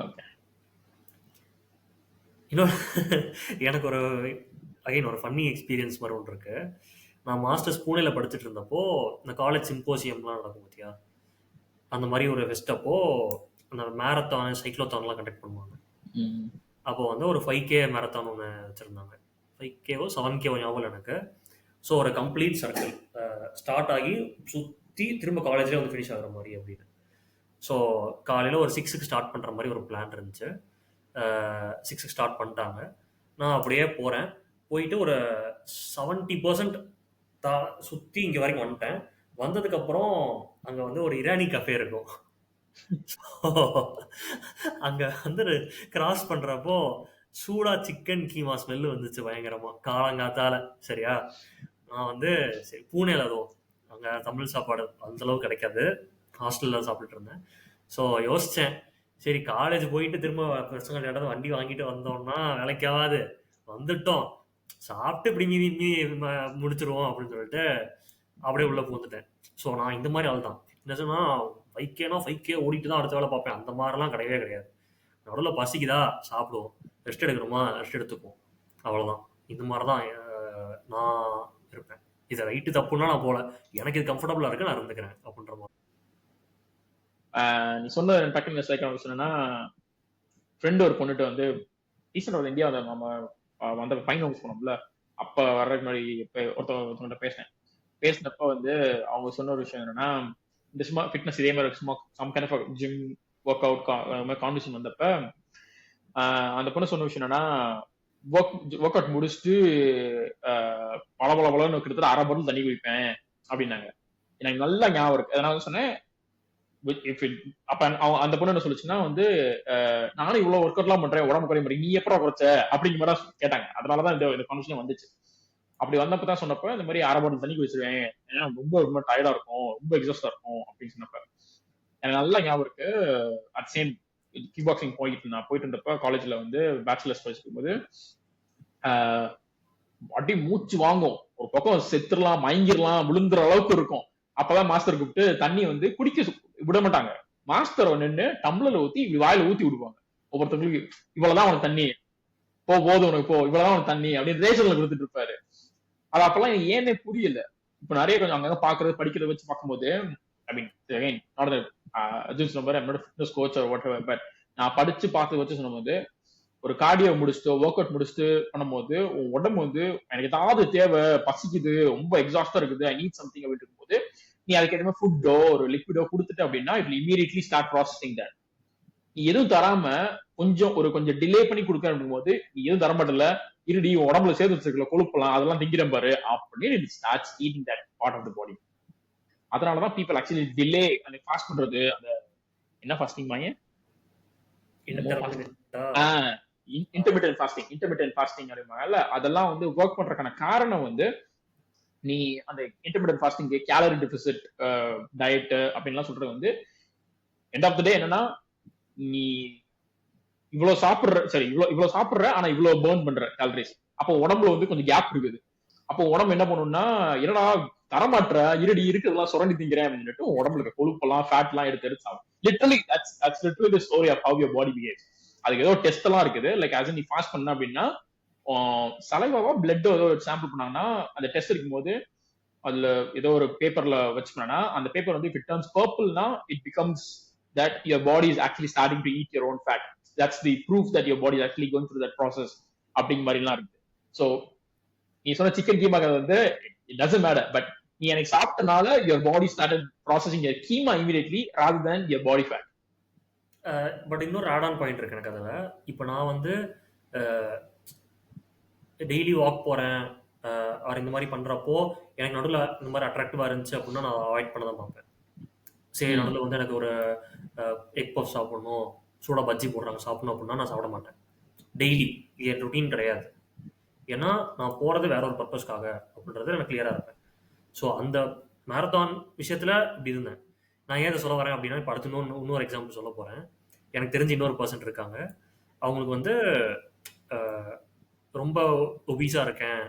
Speaker 1: Okay.
Speaker 2: இன்னொரு எனக்கு ஒரு ஒரு ஃபன்னி எக்ஸ்பீரியன்ஸ் மாதிரி ஒன்று இருக்கு. நான் மாஸ்டர்ஸ் பூனேல படிச்சுட்டு இருந்தப்போ இந்த காலேஜ் சிம்போசியம்லாம் நடக்கும் பார்த்தியா, அந்த மாதிரி ஒரு ஃபெஸ்ட் அப்போ அந்த மேரத்தான் சைக்ளோத்தான்லாம் கண்டக்ட் பண்ணுவாங்க. அப்போ வந்து ஒரு 5K மேரத்தான் ஒன்று வச்சுருந்தாங்க. 5Kவோ 7Kவோ ஞாபகம் எனக்கு. ஸோ ஒரு கம்ப்ளீட் சர்க்கிள் ஸ்டார்ட் ஆகி சுற்றி திரும்ப காலேஜ்லேயே வந்து ஃபினிஷ் ஆகிற மாதிரி அப்படின்னு. ஸோ காலையில் ஒரு 6க்கு ஸ்டார்ட் பண்ணுற மாதிரி ஒரு பிளான் இருந்துச்சு. 6க்கு ஸ்டார்ட் பண்ணிட்டாங்க. நான் அப்படியே போகிறேன். போயிட்டு ஒரு 70% சுற்றி இங்கே வரைக்கும் வந்துட்டேன். வந்ததுக்கப்புறம் அங்கே வந்து ஒரு இரானி கஃபே இருக்கும். அங்க வந்து கிராஸ் பண்றப்போ சூடா சிக்கன் கீமா ஸ்மெல்லு வந்துச்சு பயங்கரமா காலங்காத்தால. சரியா, நான் வந்து சரி பூனேல அதுவும் அங்க தமிழ் சாப்பாடு அந்த அளவுக்கு கிடைக்காது, ஹாஸ்டல்ல சாப்பிட்டுட்டு இருந்தேன். ஸோ யோசிச்சேன், சரி காலேஜ் போயிட்டு திரும்ப பசங்க இடத்துல வண்டி வாங்கிட்டு வந்தோம்னா வேலைக்காவது, வந்துட்டோம் சாப்பிட்டு இப்படி மீதி முடிச்சிருவோம் அப்படின்னு சொல்லிட்டு அப்படியே உள்ள பூந்துட்டேன். ஸோ நான் இந்த மாதிரி ஆள் தான். என்ன சொன்னா 5K ஓடிட்டு தான் அடுத்த வேலை பார்ப்பேன். அந்த மாதிரிலாம் கிடையவே கிடையாது. நடுவில் பசிக்குதா சாப்பிடுவோம், ரெஸ்ட் எடுக்கணுமா ரெஸ்ட் எடுத்துக்குவோம், அவ்வளோதான். இந்த மாதிரி தான் நான் இருப்பேன். இது ரைட்டு தப்புன்னா நான் போல, எனக்கு இது கம்ஃபர்டபுளாக இருக்கு நான் இருந்துக்கிறேன் அப்படின்ற மாதிரி.
Speaker 1: நீ சொன்ன டக்குனு சைக்கிள் சொன்னா, ஃப்ரெண்டு ஒரு பொண்ணுட்டு வந்து ரீசெண்டாக இந்தியா நம்ம வந்த ஃபைன் ஹவுஸ் போனோம்ல, அப்போ வர்றதுக்கு முன்னாடி ஒருத்தவங்க பேசினப்ப வந்து அவங்க சொன்ன ஒரு விஷயம் என்னன்னா, இந்த சும்மா ஃபிட்னஸ் இதே மாதிரி சும்மா some kind of gym work out competition வந்தப்ப அந்த பொண்ணு சொன்ன விஷயம் என்னன்னா, ஒர்க் அவுட் முடிச்சுட்டு பளபளன்னு கிட்டத்தட்ட 1/2 பாட்டில் தண்ணி குடிப்பேன் அப்படின்னாங்க. எனக்கு நல்லா ஞாபகம் இருக்கு. அதனால சொன்னேன், அப்ப அந்த பொண்ணு என்ன சொல்லுச்சுன்னா வந்து, நானும் இவ்வளவு ஒர்க் அவுட் எல்லாம் பண்றேன், உடம்பு குறைய மாதிரி, நீ எப்பறம் குறைச்ச அப்படிங்கிற மாதிரி கேட்டாங்க. அதனாலதான் இந்த கான்வர்சேஷன் வந்துச்சு. அப்படி வந்தப்பதான் சொன்னப்ப இந்த மாதிரி 1/2 பாட்டில் தண்ணி குடிச்சிருவேன், ஏன்னா ரொம்ப டயர்டா இருக்கும், ரொம்ப எக்ஸாஸ்டா இருக்கும் அப்படின்னு சொன்னப்ப எனக்கு நல்லா ஞாபகம் இருக்கு. அட் சேம் கிக் பாக்ஸிங் போயிட்டு இருந்தப்ப காலேஜ்ல வந்து பேச்சுலர்ஸ் படிச்சுக்கும் போது அடி மூச்சு வாங்கும், ஒரு பக்கம் செத்துடலாம் மயங்கிடலாம் விழுந்துற அளவுக்கு இருக்கும். அப்பதான் மாஸ்டர் கூப்பிட்டு தண்ணி வந்து குடிக்க விட மாட்டாங்க. மாஸ்டர் நின்று டம்ளர்ல ஊத்தி இப்படி வாயில ஊத்தி விடுவாங்க. ஒவ்வொருத்தவங்களுக்கு இவ்வளவுதான் உனக்கு தண்ணி, போதும் உனக்கு இவ்வளவுதான் உனக்கு தண்ணி அப்படின்னு ரேஷன்ல கொடுத்துட்டு இருப்பாரு. அது அப்பெல்லாம் எனக்கு ஏன்னே புரியல. இப்ப நிறைய கொஞ்சம் அங்கங்க பாக்குறது படிக்கிறத வச்சு பார்க்கும்போது ஐ மீன் அகைன் நாட் அர்ஜுன் சொன்ன மாதிரி என்னோட fitness coach what ever, but நான் படிச்சு பார்த்து வச்சு சொல்லும்போது ஒரு கார்டியோ முடிச்சுட்டு ஒர்க் அவுட் முடிச்சுட்டு பண்ணும்போது உன் உடம்பு வந்து எனக்கு ஏதாவது தேவை, பசிக்குது, ரொம்ப எக்ஸாஸ்டா இருக்குது, ஐ நீட் சம்திங் அப்படின்னு இருக்கும்போது நீ அதுக்கு எதுவுமே ஃபுட்டோ ஒரு லிக்விடோ கொடுத்துட்டு அப்படின்னா it immediately start processing that. நீ எதுவும் தராம கொஞ்சம் டிலே பண்ணி கொடுக்க அப்படிங்கும்போது நீ எதுவும் தரமாட்டல, இருடி உடம்புல சேர்த்து வச்சிருக்கல கொழுப்பலாம் அதெல்லாம் திங்கிறேன் பாரு அப்படின்னு it starts eating that part of the body. அதனாலதான் பீப்பிள் ஆக்சுவலி டிலே அந்த ஃபாஸ்ட் பண்றது. அந்த என்ன ஃபாஸ்டிங் வாங்க இன்டர்மிட்டன்ட் ஃபாஸ்டிங் அப்படின்னால அதெல்லாம் வந்து ஒர்க் பண்றதுக்கான காரணம் வந்து நீ அந்த intermittent fasting calorie deficit diet அப்படின்லாம் சொல்றது வந்து எண்ட் ஆஃப் த டே என்னன்னா நீ இவ்வளவு சாப்பிடுற, சரி இவ்வளவு சாப்பிடுற ஆனா இவ்வளவு பர்ன் பண்ற கேலரிஸ், அப்போ உடம்புல வந்து கொஞ்சம் கேப் இருக்குது. அப்போ உடம்பு என்ன பண்ணும்னா என்னடா தரமாட்டுற இருடி இருக்கிறதெல்லாம் சுரண்டி திங்கிறேன் அப்படின்னு உடம்புல கொழுப்பெல்லாம் ஃபேட் எல்லாம் எடுத்து சாப்பிடும். Literally that's literally the story of how your body behaves. அதுக்கு ஏதோ டெஸ்ட் எல்லாம் இருக்குது. லைக் ஆஸ் நீ ஃபாஸ்ட் பண்ண அப்படின்னா சலைவாவா பிளட்டோ ஏதோ சாம்பிள் பண்ணாங்கன்னா அந்த டெஸ்ட் இருக்கும்போது அதுல ஏதோ ஒரு பேப்பர்ல வச்சுக்கணும்னா அந்த பேப்பர் வந்து இட் டர்ன்ஸ் பர்பிள்னா it becomes that your body is actually starting to eat your own fat. That's the proof that your body is actually going through that process அப்படிங்கிற மாதிரிலாம் இருக்கு. ஸோ நீ சொன்ன சிக்கன் கீமா வந்து it doesn't matter, but நீ எனக்கு சாப்பிட்டனால your body started processing your keema immediately rather than your body fat.
Speaker 2: But இன்னொரு add on point இருக்கு எனக்கு அதில். இப்போ நான் வந்து டெய்லி வாக் போகிறேன் அவர் இந்த மாதிரி பண்ணுறப்போ எனக்கு நடுவில் இந்த மாதிரி அட்ராக்டிவாக இருந்துச்சு அப்படின்னா நான் அவாய்ட் பண்ண தான் பார்ப்பேன். சரி நடுவில் வந்து எனக்கு ஒரு எக் பஃப் சாப்பிடணும், சூடாக பஜ்ஜி போடுறாங்க சாப்பிடணும் அப்படின்னா நான் சாப்பிட மாட்டேன். டெய்லி என் ருட்டீன் கிடையாது. ஏன்னா நான் போகிறது வேற ஒரு பர்பஸ்க்காக அப்படின்றது எனக்கு கிளியராக இருப்பேன். ஸோ அந்த மேரத்தான் விஷயத்தில் இப்படி இருந்தேன். நான் ஏன் இதை சொல்ல வரேன் அப்படின்னா இப்போ அடுத்து இன்னொரு எக்ஸாம்பிள் சொல்ல போகிறேன். எனக்கு தெரிஞ்சு இன்னொரு பர்சன் இருக்காங்க. அவங்களுக்கு வந்து ரொம்ப ஒபீஸாக இருக்கேன்,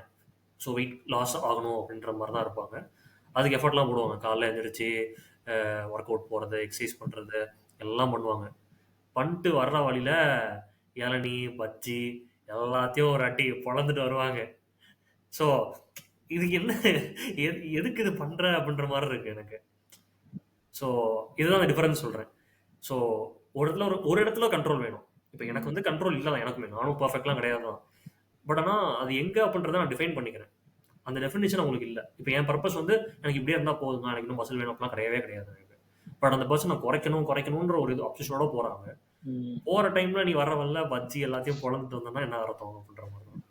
Speaker 2: ஸோ வெயிட் லாஸ் ஆகணும் அப்படின்ற மாதிரி தான் இருப்பாங்க. அதுக்கு எஃபர்ட்லாம் போடுவாங்க. காலைல எழுந்திரிச்சு ஒர்க் அவுட் போகிறது, எக்ஸசைஸ் பண்ணுறது எல்லாம் பண்ணுவாங்க. பண்ணிட்டு வர்ற வழியில் இளநீ பஜ்ஜி எல்லாத்தையும் ஒரு அட்டி பொழந்துட்டு வருவாங்க. ஸோ இதுக்கு என்ன எதுக்கு இது பண்ணுற அப்படின்ற மாதிரி இருக்கு எனக்கு. ஸோ இதுதான் அந்த டிஃபரன்ஸ் சொல்கிறேன். ஸோ ஒரு இடத்துல கண்ட்ரோல் வேணும். இப்போ எனக்கு வந்து கண்ட்ரோல் இல்லை தான் எனக்குமே, நானும் பர்ஃபெக்ட்லாம் கிடையாது தான். பட் ஆனால் அது எங்கே அப்படின்றத நான் டிஃபைன் பண்ணிக்கிறேன். அந்த டெஃபினேஷன் உங்களுக்கு இல்லை. இப்போ என் பர்பஸ் வந்து எனக்கு இப்படியே இருந்தால் போதுங்க, எனக்கு இன்னும் மசில் வேணும் அப்படிலாம் கிடையவே கிடையாது எனக்கு. பட் அந்த பர்சன் நான் குறைக்கணுன்ற ஒரு இது அப்சஷனோட போகிறாங்க. போகிற டைமில் நீ வரவல்ல பஜ்ஜி எல்லாத்தையும் பொழந்துட்டு வந்தோம்னா என்ன அர்த்தம் அப்படின்ற மாதிரி தான்.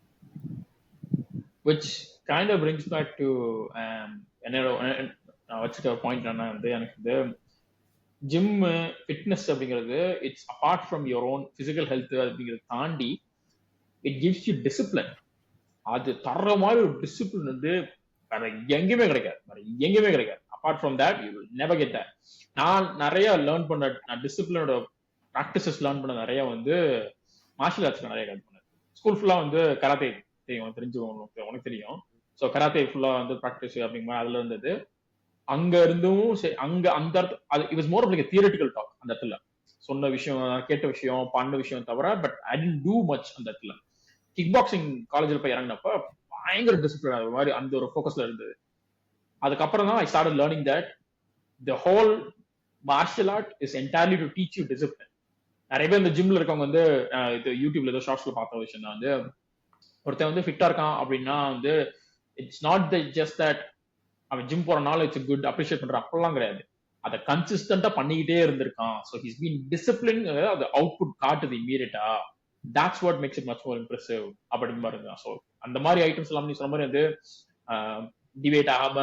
Speaker 1: which kind of brings back to நான் வச்சுட்ட பாயிண்ட் என்ன வந்து எனக்கு இந்த ஜிம் ஃபிட்னஸ் அப்படிங்கிறது it's apart from your own physical health அப்படிங்கிறத தாண்டி இட் கிவ்ஸ் யூ டிசிப்ளின். அது தர்ற மாதிரி ஒரு டிசிப்ளின் வந்து வேற எங்கேயுமே கிடைக்காது. Apart from that you will never get that. நான் நிறைய லேர்ன் பண்ண, நான் டிசிப்ளினோட ப்ராக்டிசஸ் லேர்ன் பண்ண நிறைய வந்து மார்ஷியல் ஆர்ட்ஸ்ல நிறைய லேர்ன் பண்ணேன். ஸ்கூல் ஃபுல்லா வந்து கராத்தே தெரியும், தெரிஞ்சு உனக்கு தெரியும். ஸோ கராத்தே ஃபுல்லா வந்து ப்ராக்டிஸ் அப்படிங்கிற அதுல இருந்தது. அங்க இருந்தும் அங்க அந்த it was more of like theoretical talk. அந்த இடத்துல சொன்ன விஷயம், கேட்ட விஷயம், பண்ண விஷயம் தவிர but I didn't do much. அந்த இடத்துல கிக் பாக்ஸிங் காலேஜில் போய் இறங்கினப்ப பயங்கர டிசிப்ளின் அது மாதிரி அந்த ஒரு ஃபோக்கஸ்ல இருந்தது. அதுக்கப்புறம் தான் I started learning that the whole martial art is entirely to teach you discipline. நிறைய பேர் இந்த ஜிம்ல இருக்கவங்க வந்து இது யூடியூப்ல ஏதோ ஷார்ட்ஸ்ல பார்த்த விஷயம் தான் வந்து ஒருத்தன் வந்து ஃபிட்டா இருக்கான் அப்படின்னா வந்து இட்ஸ் நாட் ஜஸ்ட் தட் அவன் ஜிம் போறனால இட்ஸ் குட் அப்ரிஷியேட் பண்ற அப்படிலாம் கிடையாது. அதை கன்சிஸ்டன்டா பண்ணிக்கிட்டே இருந்திருக்கான். So his been discipline. அது அவுட்புட் காட்டுது இமீடியட்டா. that's what makes it much more impressive அப்படிங்கிற மாதிரி இருந்தா. ஸோ அந்த மாதிரி ஐட்டம்ஸ் எல்லாம் நீ சொன்ன மாதிரி வந்து டிபேட் ஆகாம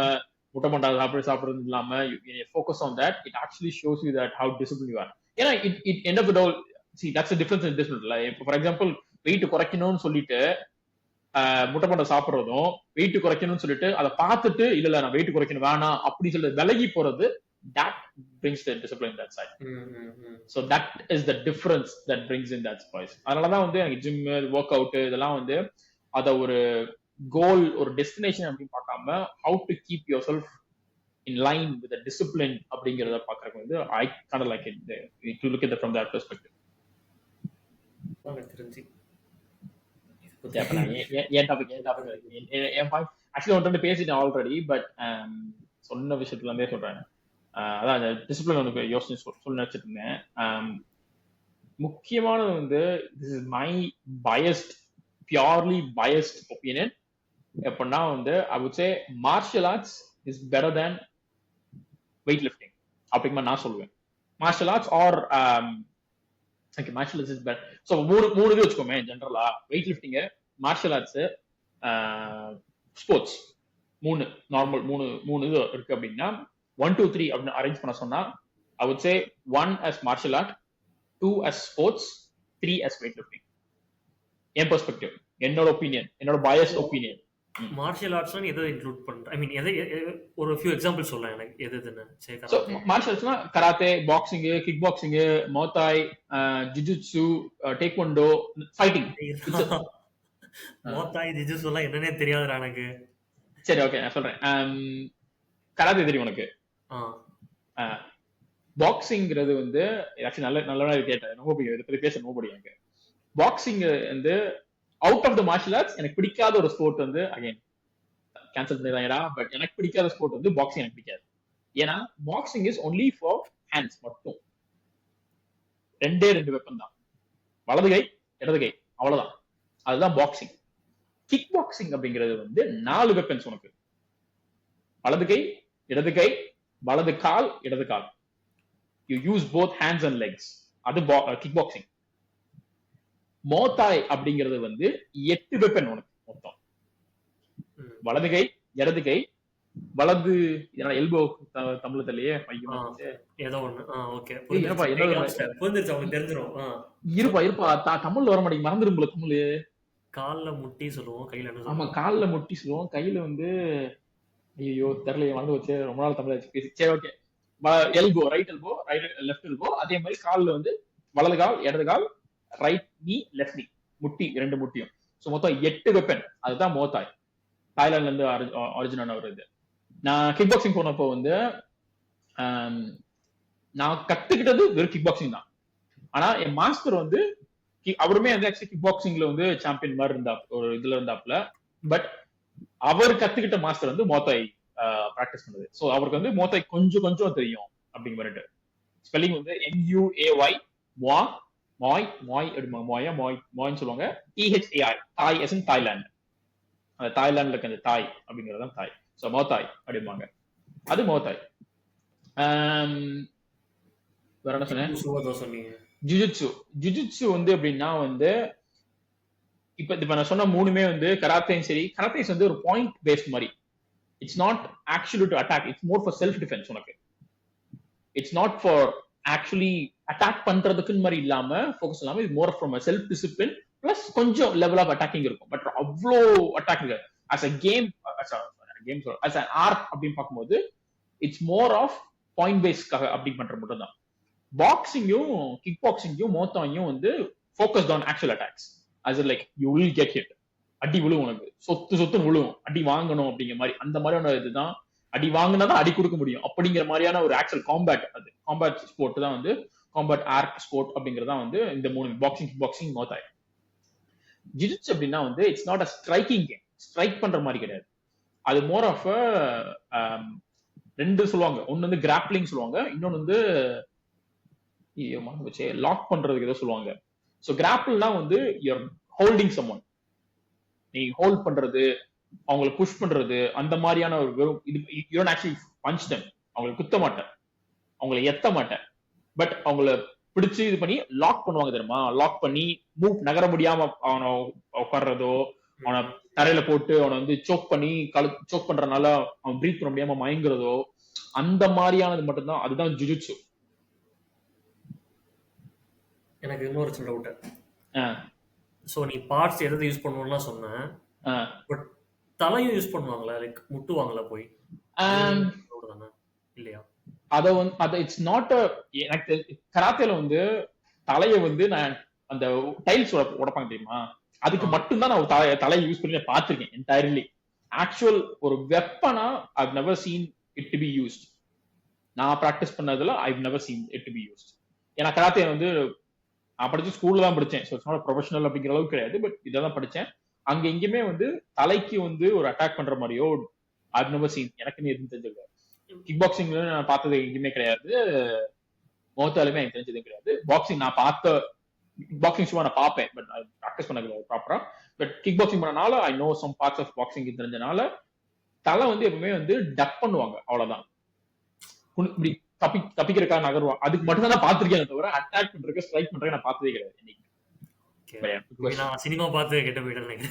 Speaker 1: முட்டை மண்டா சாப்பிடுறது இல்லாம focus on that it actually shows you that how discipline you are. ஏன்னா it end of the toll see that's the difference in discipline. இப்போ ஃபார் எக்ஸாம்பிள் வெயிட் குறைக்கணும்னு சொல்லிட்டு முட்டை மண்டை சாப்பிடுறதும் வெயிட் குறைக்கணும்னு சொல்லிட்டு அதை பார்த்துட்டு இல்ல நான் வெயிட் குறைக்கணும் வேணாம் அப்படி சொல்லிட்டு விலகி போறது that brings the discipline that side. So that is the difference that brings in that spice. அதனாலதான் வந்து எனக்கு ஜிம் ஒர்க் அவுட் இதெல்லாம் வந்து அத ஒரு கோல் ஒரு டெஸ்டினேஷன் அப்படின்னு பார்க்காம how to keep yourself in line with the discipline அப்படிங்கறத பாக்குறதுக்கு வந்து I kind of like it to look at it from that perspective. ஏன் டாபிக் ஆக்சுவலி ஒன்று பேசிட்டேன் ஆல்ரெடி, பட் சொன்ன விஷயத்துல இருந்தே சொல்றேன். அதான் அந்த டிசிப்ளின் ஒன்று யோசனை சொல்ல நினைச்சிட்டு இருந்தேன். முக்கியமானது வந்து this is my biased, purely biased opinion. எப்படின்னா வந்து I would say martial arts is better than weight lifting அப்படிங்கிற நான் சொல்லுவேன். Martial arts are okay martial arts is better. So மூணு இது வச்சுக்கோமே ஜென்ரலா, weight lifting, martial arts, sports, normal மூணு இது இருக்கு அப்படின்னா 1 2 3 அப்படின்னு அரேஞ்ச் பண்ண சொன்னா ஐ would say 1 as martial art, 2 as sports, 3 as weightlifting. N perspective, என்னோட ஒப்பீனியன், என்னோட பயஸ் ஒப்பீனியன்.
Speaker 2: மார்ஷியல் ஆர்ட்ஸ் எதை இன்க்ளூட் பண்ற? ஐ மீன் எதை ஒரு ஃபியூ எக்ஸாம்பிள் சொல்லலாம் எனக்கு எதுன்னு.
Speaker 1: சோ மார்ஷியல் ஆர்ட்ஸ்னா karate, boxing, kick boxing, muay thai, jujutsu, taekwondo, fighting.
Speaker 2: Muay thai, jujutsu எல்லாம் என்னன்னே தெரியாதுடா எனக்கு.
Speaker 1: சரி ஓகே நான் சொல்றேன். கராத்தே தெரியும் உனக்கு. பாக்ஸிங்கிறது வந்து ஆக்சுவலி நல்ல கேட்டேன், ரொம்ப பிடிக்கும் இதை பத்தி பேச ரொம்ப பிடிக்கும் எனக்கு. பாக்ஸிங் வந்து out of the martial arts எனக்கு பிடிக்காத ஒரு ஸ்போர்ட் வந்து அகைன் கேன்சல் பண்ணிடுறாங்கடா, பட் எனக்கு பிடிக்காத ஸ்போர்ட் வந்து பாக்ஸிங் எனக்கு பிடிக்காது. ஏன்னா boxing is only for hands மட்டும். 2 வெப்பன் தான், வலது கை இடது கை, அவ்வளவுதான். அதுதான் பாக்ஸிங். கிக் பாக்ஸிங் அப்படிங்கிறது வந்து 4 வெப்பன்ஸ் உனக்கு. வலது கை, இடது கை, வலது கால், இடது கால். You use both hands and legs. அது கிக் பாக்ஸிங். மோத்தாய் அப்படிங்கிறது வந்து 8 வெப்பன் உனக்கு மொத்தம். வலது கை, இடது கை, வலது எல்போ, தமிழ் தெரியலையே
Speaker 2: ஏதோ ஒண்ணு. ஓகே தெரிஞ்சிரும்.
Speaker 1: இருப்பா தமிழ்ல வர மாட்டேங்குது, மறந்துரும்பல தமிழ்.
Speaker 2: கால்ல முட்டி சொல்லுவோம், கையில
Speaker 1: ஆமா கால்ல முட்டி சொல்லுவோம், கையில வந்து ஐயோ தெரியல மறந்து வச்சு, ரொம்ப நாள் தமிழ் பேசி. சரி okay, elbow, right elbow, left elbow. அதே மாதிரி கால்ல வந்து வலது கால், இடது கால், ரைட் நீ, லெஃப்ட் நீ, முட்டி 2 முட்டியும். ஸோ மொத்தம் 8 வெப்பன். அதுதான் மோத்தாய். தாய்லாந்துல இருந்து ஒரிஜினல் ஒரு இது. நான் கிக் பாக்ஸிங் போனப்போ வந்து நான் கத்துக்கிட்டது வெறும் கிக் பாக்ஸிங் தான். ஆனா என் மாஸ்டர் வந்து அவருமே வந்து ஆக்சுவலி கிக் பாக்ஸிங்ல வந்து சாம்பியன் மாதிரி இருந்தா ஒரு இதுல இருந்தாப்ல. பட் அவர் கத்துக்கிட்ட மாஸ்டர் வந்து மோத்தாய் பிராக்டிஸ் பண்ணது. ஸோ அவருக்கு வந்து மோத்தாய் கொஞ்சம் தெரியும் அப்படிங்கிற மாதிரிட்டு. ஸ்பெல்லிங் வந்து MUAY, மாய் மாய்ன்னு சொல்லுவாங்க. THAI, தாய் எஸ் இன் தாய்லாந்து. அந்த தாய்லாந்துல இருக்க அந்த தாய் அப்படிங்கிறது தான் தாய். ஸோ மோத்தாய் அப்படிம்பாங்க. அது மோத்தாய். வேற என்ன சொன்னேன்? ஜுஜுட்சு வந்து எப்படின்னா வந்து இப்ப நான் சொன்ன மூணுமே வந்து கராத்தேயும் சரி, கராத்தேஸ் வந்து ஒரு பாயிண்ட் பேஸ்ட் மாதிரி. It's not actually to attack, it's more for self defence. உனக்கு it's not for actually attack பண்றதுக்குன்னு மாதிரி இல்லாம ஃபோக்கஸ் இல்லாம இது more from self discipline plus கொஞ்சம் லெவல் ஆஃப் அட்டாக்கிங் இருக்கும். பட் அவ்வளோ அட்டாக் இருக்காது. As a game, as an art அப்படின்னு பார்க்கும்போது இட்ஸ் மோர் ஆஃப் பாயிண்ட் பேஸ்க்காக அப்படி பண்ற மட்டும் தான். பாக்ஸிங்கும் கிக் பாக்ஸிங்கும் மோத்தாயும் வந்து focused on actual attacks. as in like you will get hit, அடி விழுவும், உனக்கு சொத்து விழுவும், அடி வாங்கணும் அப்படிங்கிற மாதிரி. அந்த மாதிரியான இதுதான், அடி வாங்கினாதான் அடி கொடுக்க முடியும் அப்படிங்கிற மாதிரியான ஒரு ஆக்சுவல் காம்பேட். அது காம்பேட் ஸ்போர்ட் தான் வந்து காம்பேட் ஆர்ட் ஸ்போர்ட் அப்படிங்கறதா வந்து இந்த 3 boxing, kick boxing, muay thai. Jujutsu அப்படின்னா வந்து it's not a striking game. Strike பண்ற மாதிரி கிடையாது. அது மோர் ஆஃப் 2 சொல்லுவாங்க. ஒன்னு வந்து கிராப்லிங் சொல்லுவாங்க, இன்னொன்னு வந்து லாக் பண்றதுக்கு ஏதோ சொல்லுவாங்க. ஸோ கிராப்பிள்னா வந்து யூஆர் ஹோல்டிங் சம்மன், நீ ஹோல்ட் பண்றது, அவங்களை புஷ் பண்றது, அந்த மாதிரியான ஒரு வெறும் இது. You don't actually punch them, அவங்களை குத்த மாட்டேன், அவங்களை எத்த மாட்டேன். பட் அவங்கள பிடிச்சு இது பண்ணி லாக் பண்ணுவாங்க தெரியுமா? லாக் பண்ணி மூவ் நகர முடியாம அவனை உட்கார்றதோ, அவனை தரையில போட்டு அவனை வந்து சோக் பண்ணி சோக் பண்றதுனால அவன் பிரீத் பண்ண முடியாம மயங்குறதோ, அந்த மாதிரியானது மட்டும்தான். அதுதான் ஜுஜுட்சு.
Speaker 2: எனக்கு இன்னொரு சின்ன டவுட். ஸோ நீ பார்ட்ஸ் எதை யூஸ் பண்ணுவோம்லாம் சொன்னேன், பட் தலையும் யூஸ் பண்ணுவாங்களா? லைக் முட்டுவாங்களா போய்? இல்லையா?
Speaker 1: அத வந்து அது இட்ஸ் நாட் எனக்கு கராத்தேல வந்து தலையை வந்து நான் அந்த டைல்ஸ் உடைப்பாங்க தெரியுமா, அதுக்கு மட்டும்தான் நான் தலையை யூஸ் பண்ணி பார்த்திருக்கேன் என்டையர்லி. ஆக்சுவல் ஒரு வெப்பனா I've never seen it to be used. நான் ப்ராக்டிஸ் பண்ணதுல I've never seen it to be used. ஏன்னா கராத்தே வந்து நான் படிச்சு ஸ்கூல்ல தான் படிச்சேன். ஸோ இட்ஸ் நாட் ப்ரொஃபஷனல் அப்படிங்கிற அளவுக்கு கிடையாது, பட் இதான் படிச்சேன். அங்க எங்கேயுமே வந்து தலைக்கு வந்து ஒரு அட்டாக் பண்ற மாதிரியோ I've never seen. எனக்குன்னு எதுவும் தெரிஞ்சது கிக் பாக்ஸிங்ல நான் பார்த்தது எங்கேயுமே கிடையாது. மோத்தாலுமே எனக்கு தெரிஞ்சதும் கிடையாது. பாக்ஸிங் நான் பார்த்த பாக்ஸிங் ஷோ நான் பார்ப்பேன், பட் ப்ராக்டிஸ் பண்ண கிடையாது ப்ராப்பரா. பட் கிக் பாக்ஸிங் பண்ணனால I know some parts of boxing தெரிஞ்சனால தலை வந்து எப்பவுமே வந்து டக் பண்ணுவாங்க, அவ்வளவுதான். இப்படி தப்பிக்கிறதுக்காக நகருவாங்க. அதுக்கு மட்டும் தான் நான் பார்த்திருக்கேன் தவிர அட்டாக் பண்றதுக்கு ஸ்ட்ரைக் பண்றதுக்கு நான் பார்த்ததே கிடையாது இன்னைக்கு.
Speaker 2: நான் சினிமா பார்த்து கெட்ட போயிட்டேன்.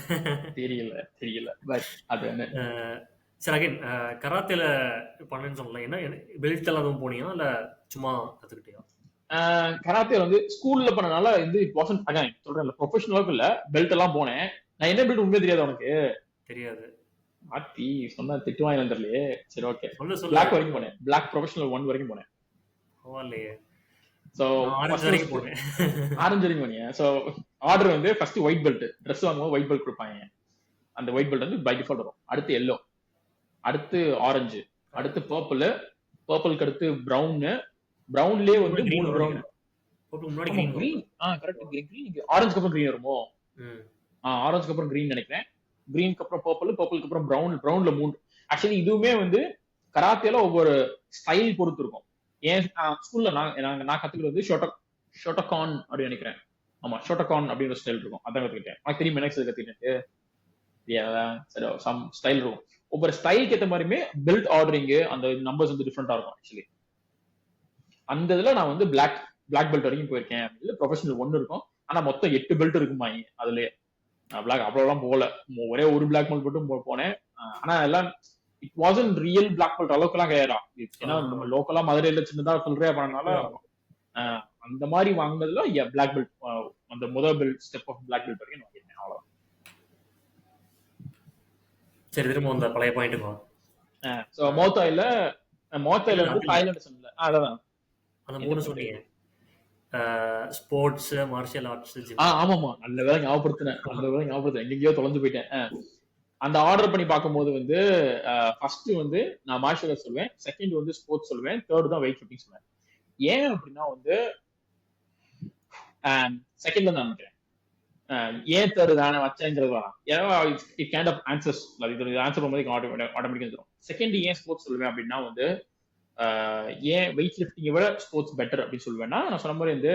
Speaker 1: தெரியல பட் அது என்ன
Speaker 2: சரி. அகைன் கராத்தேல பண்ணேன்னு சொல்லலாம். என்ன பெல்ட் எல்லாம் எதுவும் போனீங்களா இல்ல சும்மா கத்துக்கிட்டியா?
Speaker 1: கராத்தே வந்து ஸ்கூல்ல பண்ணனால வந்து இட் வாசன்ட் அகைன் சொல்றேன் ப்ரொஃபஷனலாக இல்ல. பெல்ட் எல்லாம் போனேன். நான் என்ன பெல்ட் உண்மையே தெரியாது உனக்கு?
Speaker 2: தெரியாது.
Speaker 1: மாத்தி சொன்னா திட்டு வாங்கி தெரியலையே. சரி ஓகே,
Speaker 2: சொல்லு.
Speaker 1: பிளாக் வரைக்கும் போனேன். பிளாக் ப்ரொஃபஷனல் 1 வரைக்கும் போனேன்.
Speaker 2: ஓலையே.
Speaker 1: சோ
Speaker 2: ஆரஞ்சு வரைக்கும் போனேன்.
Speaker 1: ஆரஞ்சு வரைக்கும் போனியா? சோ ஆர்டர் வந்து ஃபர்ஸ்ட் ஒயிட் பெல்ட், ட்ரெஸ் வாங்கும்போது ஒயிட் பெல்ட் கொடுப்பாங்க. அந்த ஒயிட் பெல்ட் வந்து பை டிஃபால்ட் வரும். அடுத்து எல்லோ, அடுத்து ஆரஞ்சு, அடுத்து பர்பிள், பர்பிளுக்கு அடுத்து பிரவுன், பிரவுன்லயே வந்து 3 பிரவுன்.
Speaker 2: முன்னாடி கிரீன்.
Speaker 1: Correct, green. ஆரஞ்சுக்கு அப்புறம் கிரீன் வருமோ? ஆரஞ்சுக்கு அப்புறம் கிரீன் நினைக்கிறேன். கிரீனுக்கு அப்புறம் பர்பிள், பர்பிளுக்கு அப்புறம் பிரவுன், பிரவுன்ல 3. ஆக்சுவலி இதுவுமே வந்து கராத்தேல ஒவ்வொரு ஸ்டைல் பொறுத்து இருக்கும். ஏன் ஸ்கூல்ல நான் கத்துக்கிறது ஷோட்டகான் அப்படின்னு நினைக்கிறேன். ஆமா, ஷோட்டகான் அப்படின்னு ஒரு ஸ்டைல் இருக்கும். அதான் கத்துக்கிட்டேன். எனக்கு தெரியும் எனக்கு கத்துக்கிட்டு சரி சம் ஸ்டைல் இருக்கும். ஒவ்வொரு ஸ்டைலுக்கு ஏற்ற மாதிரியுமே பெல்ட் ஆர்டரிங் அந்த நம்பர்ஸ் வந்து டிஃப்ரெண்டா இருக்கும். ஆக்சுவலி அந்த இதுல நான் வந்து பிளாக் பெல்ட் வரைக்கும் போயிருக்கேன். இதுல ப்ரொஃபஷனல் 1 இருக்கும். ஆனா மொத்தம் 8 பெல்ட் இருக்குமா அதுலயே. பிளாக் அவ்வளவுலாம் போகல, ஒரே ஒரு பிளாக் பெல்ட் மட்டும் போனேன். ஆனா எல்லாம் it wasn't real black belt அளவுக்கு எல்லாம் கிடையாதா. ஏன்னா நம்ம லோக்கலா மதுரையில சின்னதா சொல்றே பண்ணனால அந்த மாதிரி வாங்கினதுல பிளாக் பெல்ட் அந்த முதல் belt step of black belt வரைக்கும் வாங்கிட்டேன். அவ்வளவுதான்.
Speaker 2: சரி, திரும்ப அந்த பழைய பாயிண்ட்டுக்கு வா.
Speaker 1: சோ மோத்தாயில வந்து தாய்லாந்து சொன்னல. அதான்
Speaker 2: அந்த 3 சொன்னீங்க. Sports, martial arts.
Speaker 1: ஆமாமா, நல்ல வேலை ஞாபகப்படுத்தினேன். எங்கேயோ தொலைஞ்சு போயிட்டேன். அந்த ஆர்டர் பண்ணி பார்க்கும்போது வந்து ஃபர்ஸ்ட் வந்து நான் மார்ஷியல் ஆர்ட்ஸ் சொல்லுவேன், செகண்ட் வந்து ஸ்போர்ட்ஸ் சொல்லுவேன், தேர்ட் தான் வெயிட் லிஃப்டிங் சொல்லுவேன். ஏன் அப்படின்னா வந்து செகண்ட்ல தான் நினைக்கிறேன். ஏன் தேர்ட் தானே வச்சேங்கிறது வேணாம். ஏன்னா it kind of answers answer பண்ணும்போது ஆட்டோமேட்டிக்கா வந்துடும். செகண்ட் ஏன் ஸ்போர்ட்ஸ் சொல்லுவேன் அப்படின்னா வந்து ஏன் வெயிட் லிஃப்டிங்கை விட ஸ்போர்ட்ஸ் பெட்டர் அப்படின்னு சொல்லுவேன்னா, நான் சொன்ன மாதிரி வந்து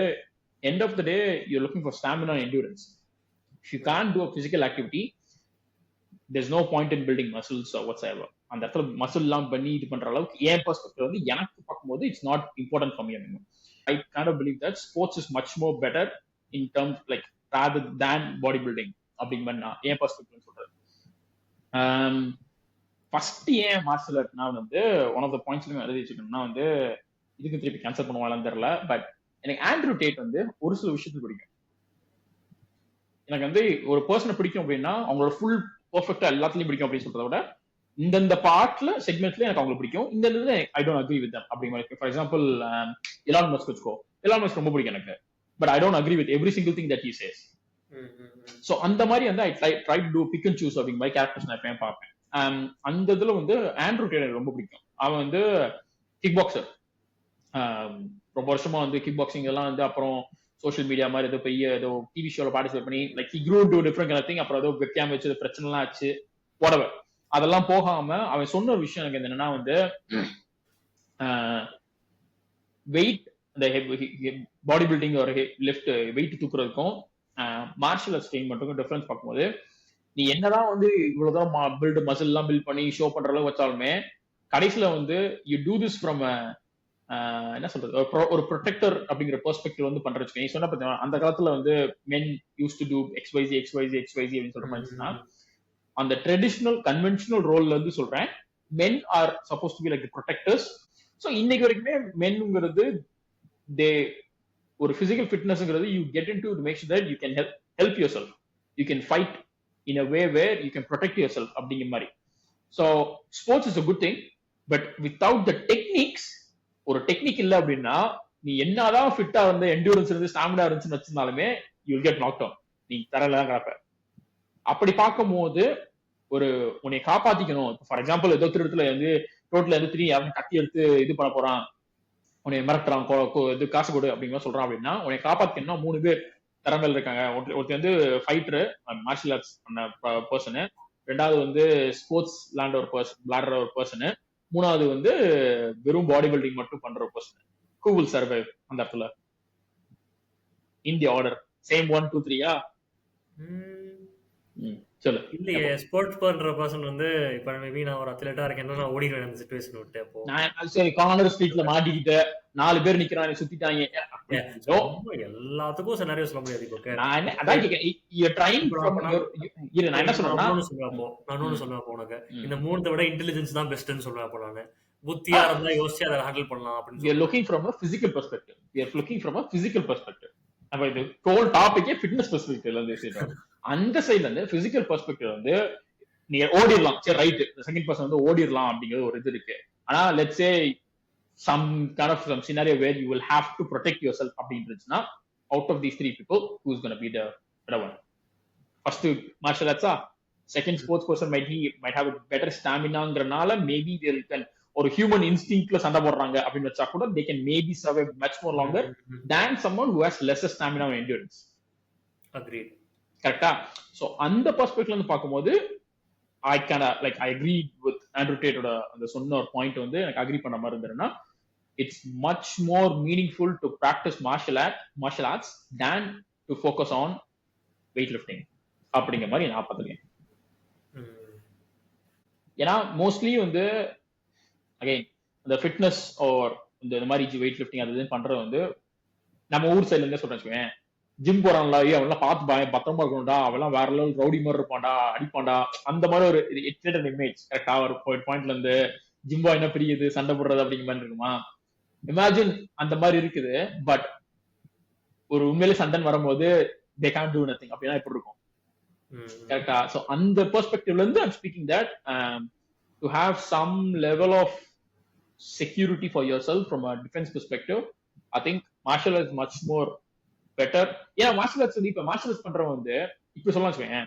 Speaker 1: end of the day you looking for stamina and endurance. If you can't do a physical activity there's no point in building muscles or whatsoever. அந்த இடத்துல மசில் எல்லாம் பண்ணி இது பண்ற அளவுக்கு என் பெர்ஸ்பெக்டிவ் வந்து எனக்கு பார்க்கும்போது it's not important for me anymore. I kind of believe that sports is much more better in terms like rather than bodybuilding அப்படிங்கிற நான் என் பெர்ஸ்பெக்டிவ் சொல்றேன். ஃபர்ஸ்ட் ஏன் மார்ஷியல் ஆர்ட்னா வந்து ஒன் ஆஃப் த பாயிண்ட்ஸ்ல எழுதி வச்சுக்கணும்னா வந்து இதுக்கு திருப்பி கேன்சல் பண்ணுவாங்களான்னு தெரியல. பட் எனக்கு ஆண்ட்ரூ டேட் வந்து ஒரு சில விஷயத்துல பிடிக்கும். எனக்கு வந்து ஒரு பர்சனை பிடிக்கும் அப்படின்னா அவங்களோட ஃபுல் பெர்ஃபெக்ட்டா எல்லாத்துலயும் பிடிக்கும் அப்படின்னு சொல்றத விட இந்த பார்ட்ல செக்மெண்ட்ல எனக்கு அவங்களுக்கு பிடிக்கும், இந்த இதுல I don't agree with them அப்படிங்கிற. ஃபார் எக்ஸாம்பிள் எலான் மஸ்க் வச்சுக்கோ. எலான் மஸ்க் ரொம்ப பிடிக்கும் எனக்கு, but I don't agree with every single thing that he says. So அந்த மாதிரி வந்து I try to do pick and choose அப்படிங்கிற மாதிரி கேரக்டர்ஸ் நான் எப்பயும் பார்ப்பேன். அந்த இதுல வந்து ஆண்ட்ரூ டேட் எனக்கு ரொம்ப பிடிக்கும். அவன் வந்து கிக் பாக்ஸர், ரொம்ப வருஷமா வந்து கிக் பாக்ஸிங் எல்லாம் வந்து அப்புறம் சோஷியல் மீடியா மாதிரி ஏதோ பெரிய ஏதோ டிவி ஷோல பார்ட்டிசிபேட் பண்ணி like he grew to different kind of thing. அப்புறம் ஏதோ வெப்கேம் வச்சு பிரச்சனை எல்லாம் ஆச்சு, whatever. அதெல்லாம் போகாம அவன் சொன்ன ஒரு விஷயம் எனக்கு என்னன்னா வந்து வெயிட் இந்த பாடி பில்டிங் ஒரு லிஃப்ட் வெயிட் தூக்குறதுக்கும் மார்ஷியல் ஆர்ட்ஸ் ட்ரெயின்மெண்ட்டுக்கும் டிஃபரன்ஸ் பார்க்கும்போது நீ என்னதான் வந்து இவ்வளவுதான் பில்டு மசில் எல்லாம் பில்ட் பண்ணி ஷோ பண்ற அளவுக்கு வச்சாலுமே கடைசியில வந்து யூ டூ திஸ் ஃப்ரம் என்ன சொல்றது ஒரு ப்ரொடெக்டர் அப்படிங்கிற பெர்ஸ்பெக்டிவ் வந்து பண்ற வச்சுக்கோங்க. நீ சொன்ன பார்த்தீங்கன்னா அந்த காலத்துல வந்து மென் யூஸ் டு டூ XYZ அப்படின்னு சொல்ற மாதிரினா அந்த ட்ரெடிஷனல் கன்வென்ஷனல் ரோல்ல இருந்து சொல்றேன், men are suppose to be like protectors. So இன்னைக்கு வரைக்குமே மென்ங்கிறது தே ஒரு பிசிக்கல் ஃபிட்னஸ்ங்கிறது you get in to make sure that you can help your self, you can fight in a way where you can protect your self அப்படிங்கிற மாதிரி. So sports is a good thing, but without the techniques, ஒரு technique இல்லை அப்படின்னா நீ என்னதான் ஃபிட்டா வந்து endurance இருந்து ஸ்டாமினா இருந்துச்சுன்னு வச்சிருந்தாலுமே you will get knock down, நீ தரல தான் கிடப்ப. அப்படி பார்க்கும்போது ஒரு உன்னை காப்பாத்திக்கணும். ஃபார் எக்ஸாம்பிள் ஏதோ திருடத்துல வந்து ரோட்ல இருந்து திரி யாரும் கத்தி எடுத்து இது பண்ண போறான், உன்னை மிரட்டுறான், இது காசு கொடு அப்படிங்கிற சொல்றான் அப்படின்னா உன்னை காப்பாத்திக்கணும்னா 3 பேர் திறமையில இருக்காங்க. ஒருத்தர் வந்து ஃபைட்டரு, மார்ஷியல் ஆர்ட்ஸ் பண்ண பர்சனு. ரெண்டாவது வந்து ஸ்போர்ட்ஸ் விளையாடுற ஒரு பர்சனு. மூணாவது வந்து வெறும் பாடி பில்டிங் மட்டும் பண்ற ஒரு பர்சன். ஹூ வில் சர்வைவ் அந்த இடத்துல? இன் தி ஆர்டர் சேம் 1 2 3யா? சொல்லு.
Speaker 2: இல்லையே, ஸ்போர்ட்ஸ் பண்ற பர்சன் வந்து இப்ப மேபி நான் ஒரு அத்லெட்டா இருக்கேன்னா நான் ஓடிடுவேன் அந்த சிச்சுவேஷன் விட்டு. அப்போ
Speaker 1: நான் சரி கார்னர் ஸ்ட்ரீட்ல மாட்டிக்கிட்டு 4 பேர் நிக்கிறாங்க சுத்திட்டாங்க.
Speaker 2: எல்லாத்துக்கும் சினாரியோ சொல்ல முடியாது. இப்போ
Speaker 1: நான் என்ன அதான் நான் என்ன சொல்றேன்னா,
Speaker 2: நான் ஒண்ணு சொல்லுவேன் அப்போ உனக்கு இந்த மூணத்தை விட இன்டெலிஜென்ஸ் தான் பெஸ்ட்னு சொல்லுவேன். அப்போ நானு புத்தியா இருந்தா யோசிச்சு அதை ஹேண்டில் பண்ணலாம் அப்படின்னு.
Speaker 1: we are looking from a physical perspective. நம்ம இது ஹோல் டாபிக்கே ஃபிட்னஸ் பெர்ஸ்பெக்டிவ்ல இருந்து பேசிட்டோம். அந்த சைடுல இருந்து பிசிக்கல் பெர்ஸ்பெக்டிவ் வந்து நீ ஓடிடலாம், சரி ரைட், செகண்ட் பர்சன் வந்து ஓடிடலாம் அப்படிங்கிறது ஒரு இது இருக்கு. ஆனா let's say some kind of some scenario where you will have to protect yourself அப்படின்றதுனா, out of these 3 people who's going to be the better one? First martial arts, second sports person might have a better stamina-ங்கறனால maybe they can ஒரு human இன்ஸ்டிங்க்ட்ல சண்டை போடுறாங்க அப்படின்னு வச்சா கூட they can maybe survive much more longer than someone who has lesser stamina and endurance.
Speaker 2: Agreed.
Speaker 1: கரெக்ட்டா? So அந்த பெர்ஸ்பெக்டிவ்ல இருந்து பாக்கும்போது I kind of like I agree with Andrew Tate ஓட அந்த சொன்ன ஒரு பாயிண்ட் வந்து எனக்கு அக்ரி பண்ண மாதிரி இருந்ததுன்னா, it's much more meaningful to practice martial arts than to focus on weightlifting அப்படிங்கிற மாதிரி நான் பார்த்துருக்கேன். ஏன்னா மோஸ்ட்லி வந்து அகைன் இந்த ஃபிட்னஸ் ஆர் இந்த மாதிரி வெயிட் லிஃப்டிங் அது இதுன்னு பண்றது வந்து நம்ம ஊர் சைட்ல இருந்தே சொல்றேன் வச்சுக்கோங்க. ஜிம் போறான்ல, அவெல்லாம் பார்த்து பத்திரமா இருக்கணும்டா, அவெல்லாம் வேற லெவல் ரவுடி மாதிரி இருப்பான்டா, அடிப்பான்டா, அந்த மாதிரி ஒரு எக்ஸ்டெண்டட் இமேஜ் கரெக்டா ஒரு பாயிண்ட்ல இருந்து ஜிம்பா என்ன பிரியுது சண்டை போடுறது அப்படிங்கிற மாதிரி இருக்குமா? இமேஜின் அந்த மாதிரி இருக்குது. பட் ஒரு உண்மையிலே சண்டன் வரும்போது they can't do nothing அப்படின்னா எப்படி இருக்கும்? கரெக்டா? சோ அந்த பெர்ஸ்பெக்டிவ்ல இருந்து I'm speaking that to have some level of security for yourself from a defense perspective, I think martial arts is much more better. ஏன்னா மார்ஷியல் ஆர்ட்ஸ் வந்து இப்ப மார்ஷியல் ஆர்ட்ஸ் பண்றவன் வந்து இப்ப சொல்லலாம் வச்சுக்கோங்க,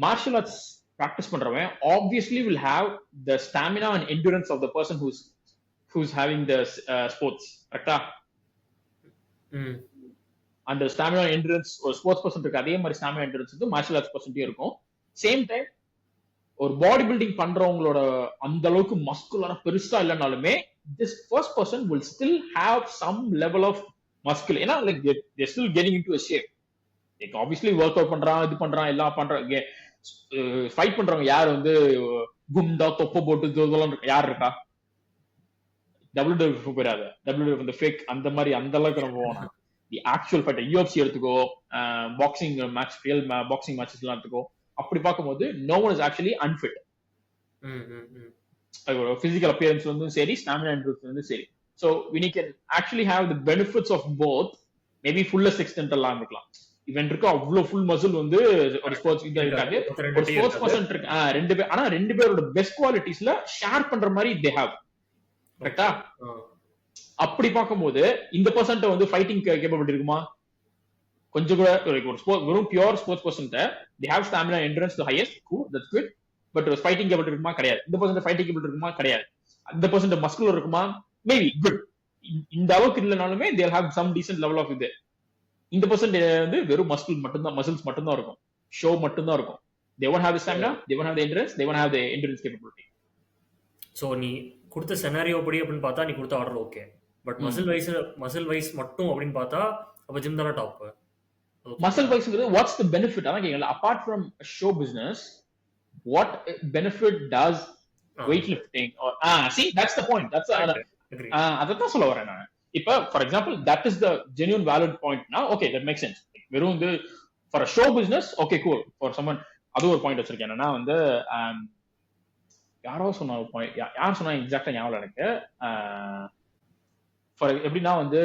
Speaker 1: மார்ஷியல் ஆர்ட்ஸ் பிராக்டிஸ் பண்றவன் obviously will have the stamina and endurance of the person who's having the sports. கரெக்டா? அந்த ஸ்டாமினா என்ட்ரன்ஸ் ஒரு ஸ்போர்ட்ஸ் பர்சன் இருக்கு, அதே மாதிரி ஸ்டாமினா என்ட்ரன்ஸ் வந்து மார்ஷியல் ஆர்ட்ஸ் பர்சன்ட்டே இருக்கும். சேம் டைம் ஒரு பாடி பில்டிங் பண்றவங்களோட அந்த அளவுக்கு மஸ்குலரா பெருசா இல்லைனாலுமே this first person will still have some level of muscle. ஏன்னா like they're still getting into a shape. like obviously work out பண்றான், இது பண்றான், எல்லாம் பண்றாங்க. ஃபைட் பண்றவங்க யார் வந்து குண்டா தொப்பை போட்டு இதெல்லாம் யார் இருக்கா? WWF போயிடாத, WWF இந்த ஃபேக் அந்த மாதிரி அந்த அளவுக்கு நம்ம போவோம். தி ஆக்சுவல் ஃபைட் UFC எடுத்துக்கோ, boxing match, real boxing matches எல்லாம் எடுத்துக்கோ. அப்படி பார்க்கும்போது no one is actually unfit. physical appearance வந்து சரி, stamina endurance வந்து சரி. So when you can actually have the benefits of both, maybe fullest extent எல்லாம் இருக்கலாம். இவன் இருக்க அவ்வளோ ஃபுல் மசில் வந்து ஒரு ஸ்போர்ட்ஸ் இது இருக்காது, ஒரு ஸ்போர்ட்ஸ் பர்சன் இருக்கு. ரெண்டு பேர், ஆனா ரெண்டு பேரோட பெஸ்ட் குவாலிட்டிஸ்ல ஷேர் பண்ற மாதிரி they have. கரெக்டா? அப்படி பார்க்கும்போது இந்த பர்சன்ட் வந்து ஃபைட்டிங் கேப்பபிலிட்டி இருக்குமா? கொஞ்சம் கூட ஒரு வெறும் pure sports person they have stamina endurance the highest, cool, that's good, but fighting capability இருக்குமா? கிடையாது. இந்த பர்சன்ட் ஃபைட்டிங் கேப்பபிலிட்டி இருக்குமா? கிடையாது. அந்த பர்சன்ட் மஸ்குலர் இருக்குமா? Maybe good. இந்த அளவுக்கு இல்லைனாலுமே they'll have some decent level of இது. இந்த பர்சன்ட் வந்து வெறும் மஸ்கிள் மட்டும்தான், மசில்ஸ் மட்டும்தான் இருக்கும், ஷோ மட்டும்தான் இருக்கும். they won't have the stamina, they won't have the endurance, they won't have the endurance capability.
Speaker 2: So நீ கொடுத்த செனாரியோ படி அப்படின்னு பார்த்தா நீ கொடுத்த order okay, but muscle wise மட்டும் அப்படின்னு பார்த்தா அப்ப ஜிம் தானே டாப்.
Speaker 1: மசில் வைஸ்ங்கிறது வாட்ஸ் தி பெனிஃபிட் அதான் கேக்கல. Apart from show business, what benefit does weightlifting or see that's the point, that's அதான் சொல்ல வரேன் நான். இப்ப for example that is the genuine valid point now, okay, that makes sense. வெறும் வந்து for a show business, okay cool, for someone அது ஒரு point வச்சிருக்கேன். என்னன்னா வந்து யாரோ சொன்ன ஒரு பாயிண்ட், யார் சொன்னா எக்ஸாக்டா ஞாபகம் எனக்கு. எப்படின்னா வந்து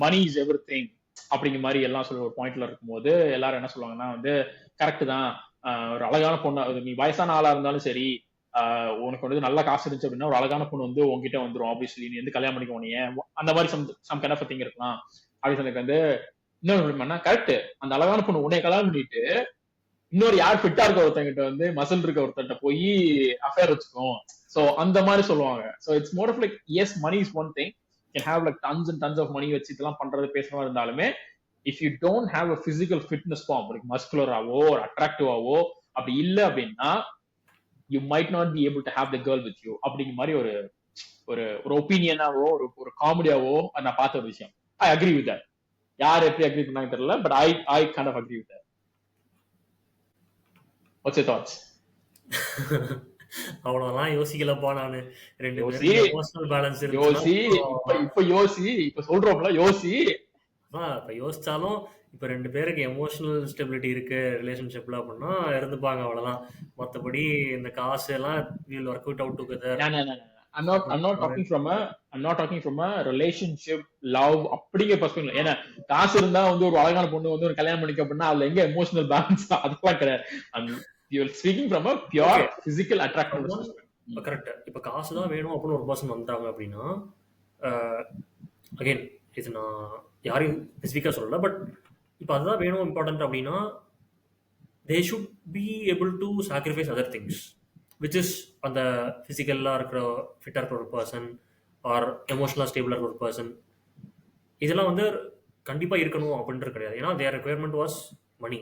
Speaker 1: மணி இஸ் எவ்ரிதிங் அப்படிங்கிற மாதிரி எல்லாம் சொல்ற ஒரு பாயிண்ட்ல இருக்கும்போது எல்லாரும் என்ன சொல்லுவாங்கன்னா வந்து கரெக்ட் தான், ஒரு அழகான பொண்ணு, நீ வயசான ஆளா இருந்தாலும் சரி, உனக்கு வந்து நல்ல காசு இருந்துச்சு அப்படின்னா ஒரு அழகான பொண்ணு வந்து உங்ககிட்ட வந்துடும், ஆப்வியஸ்லி நீ வந்து கல்யாணம் பண்ணிக்க உனிய அந்த மாதிரி சம் கைண்ட் ஆஃப் திங் இருக்கலாம் அப்படின்னு எனக்கு வந்து இன்னொரு கரெக்ட். அந்த அழகான பொண்ணு உன்னைய கல்யாணம் பண்ணிட்டு இன்னொரு யார் ஃபிட்டா இருக்க ஒருத்தங்கிட்ட வந்து மசில் இருக்க ஒருத்தட்ட போய் அஃபேர் வச்சுக்கோம். சோ அந்த மாதிரி சொல்லுவாங்க. So it's more of like as money is one thing, can have like tons and tons of money வச்சு இதெல்லாம் பண்றது பேசுறதா இருந்தாலுமே if you don't have a physical fitness form, like மஸ்குலராவோ ஒரு அட்ராக்டிவாவோ அப்படி இல்லை அப்படின்னா you might not be able to have the girl with you அப்படிங்கிற மாதிரி ஒரு ஒரு ஒரு ஒப்பீனியனாவோ ஒரு காமெடியாவோ நான் பார்த்த ஒரு விஷயம். I agree with that. யார் எப்படி அக்ரி பண்ணாங்க தெரியல, but I kind of agree with that. What's your thoughts?
Speaker 2: அவ்வளவுலாம் யோசிக்கலப்பா நானு. ரெண்டு
Speaker 1: யோசி
Speaker 2: பேரும் எமோஷனல் பேலன்ஸ்
Speaker 1: யோசி இப்ப யோசி, இப்ப சொல்றோம்ல யோசி.
Speaker 2: இப்ப யோசிச்சாலும் இப்ப ரெண்டு பேருக்கு எமோஷனல் ஸ்டெபிலிட்டி இருக்கு ரிலேஷன்ஷிப்ல அப்படின்னா இருந்துப்பாங்க, அவ்வளவுதான். மத்தபடி இந்த காசு எல்லாம் will work out together.
Speaker 1: I'm not talking from a relationship, love அப்படிங்கிற பர்ஸ்பெக்டிவ். ஏன்னா காசு இருந்தா வந்து ஒரு அழகான பொண்ணு வந்து ஒரு கல்யாணம் பண்ணிக்க அப்படின்னா அதுல எங்க எமோஷனல் பேலன்ஸ் அதெல்லாம் கிடையாது. You are speaking from a pure physical attractiveness.
Speaker 2: Correct. இப்ப காசு தான் வேணும் அப்படின்னு ஒரு பர்சன் வந்துட்டாங்க அப்படின்னா, அகைன் இது நான் யாரையும் ஸ்பெசிஃபிக்கா சொல்லல, பட் இப்ப அதுதான் வேணும் இம்பார்ட்டன்ட் அப்படின்னா they should be able to sacrifice other things, which is அந்த பிசிக்கலா இருக்கிற ஃபிட்டா இருக்கிற ஒரு பர்சன் ஆர் எமோஷனலா ஸ்டேபிளா இருக்கிற ஒரு பர்சன். இதெல்லாம் வந்து கண்டிப்பா இருக்கணும் அப்படின்றது கிடையாது. ஏன்னா their requirement was money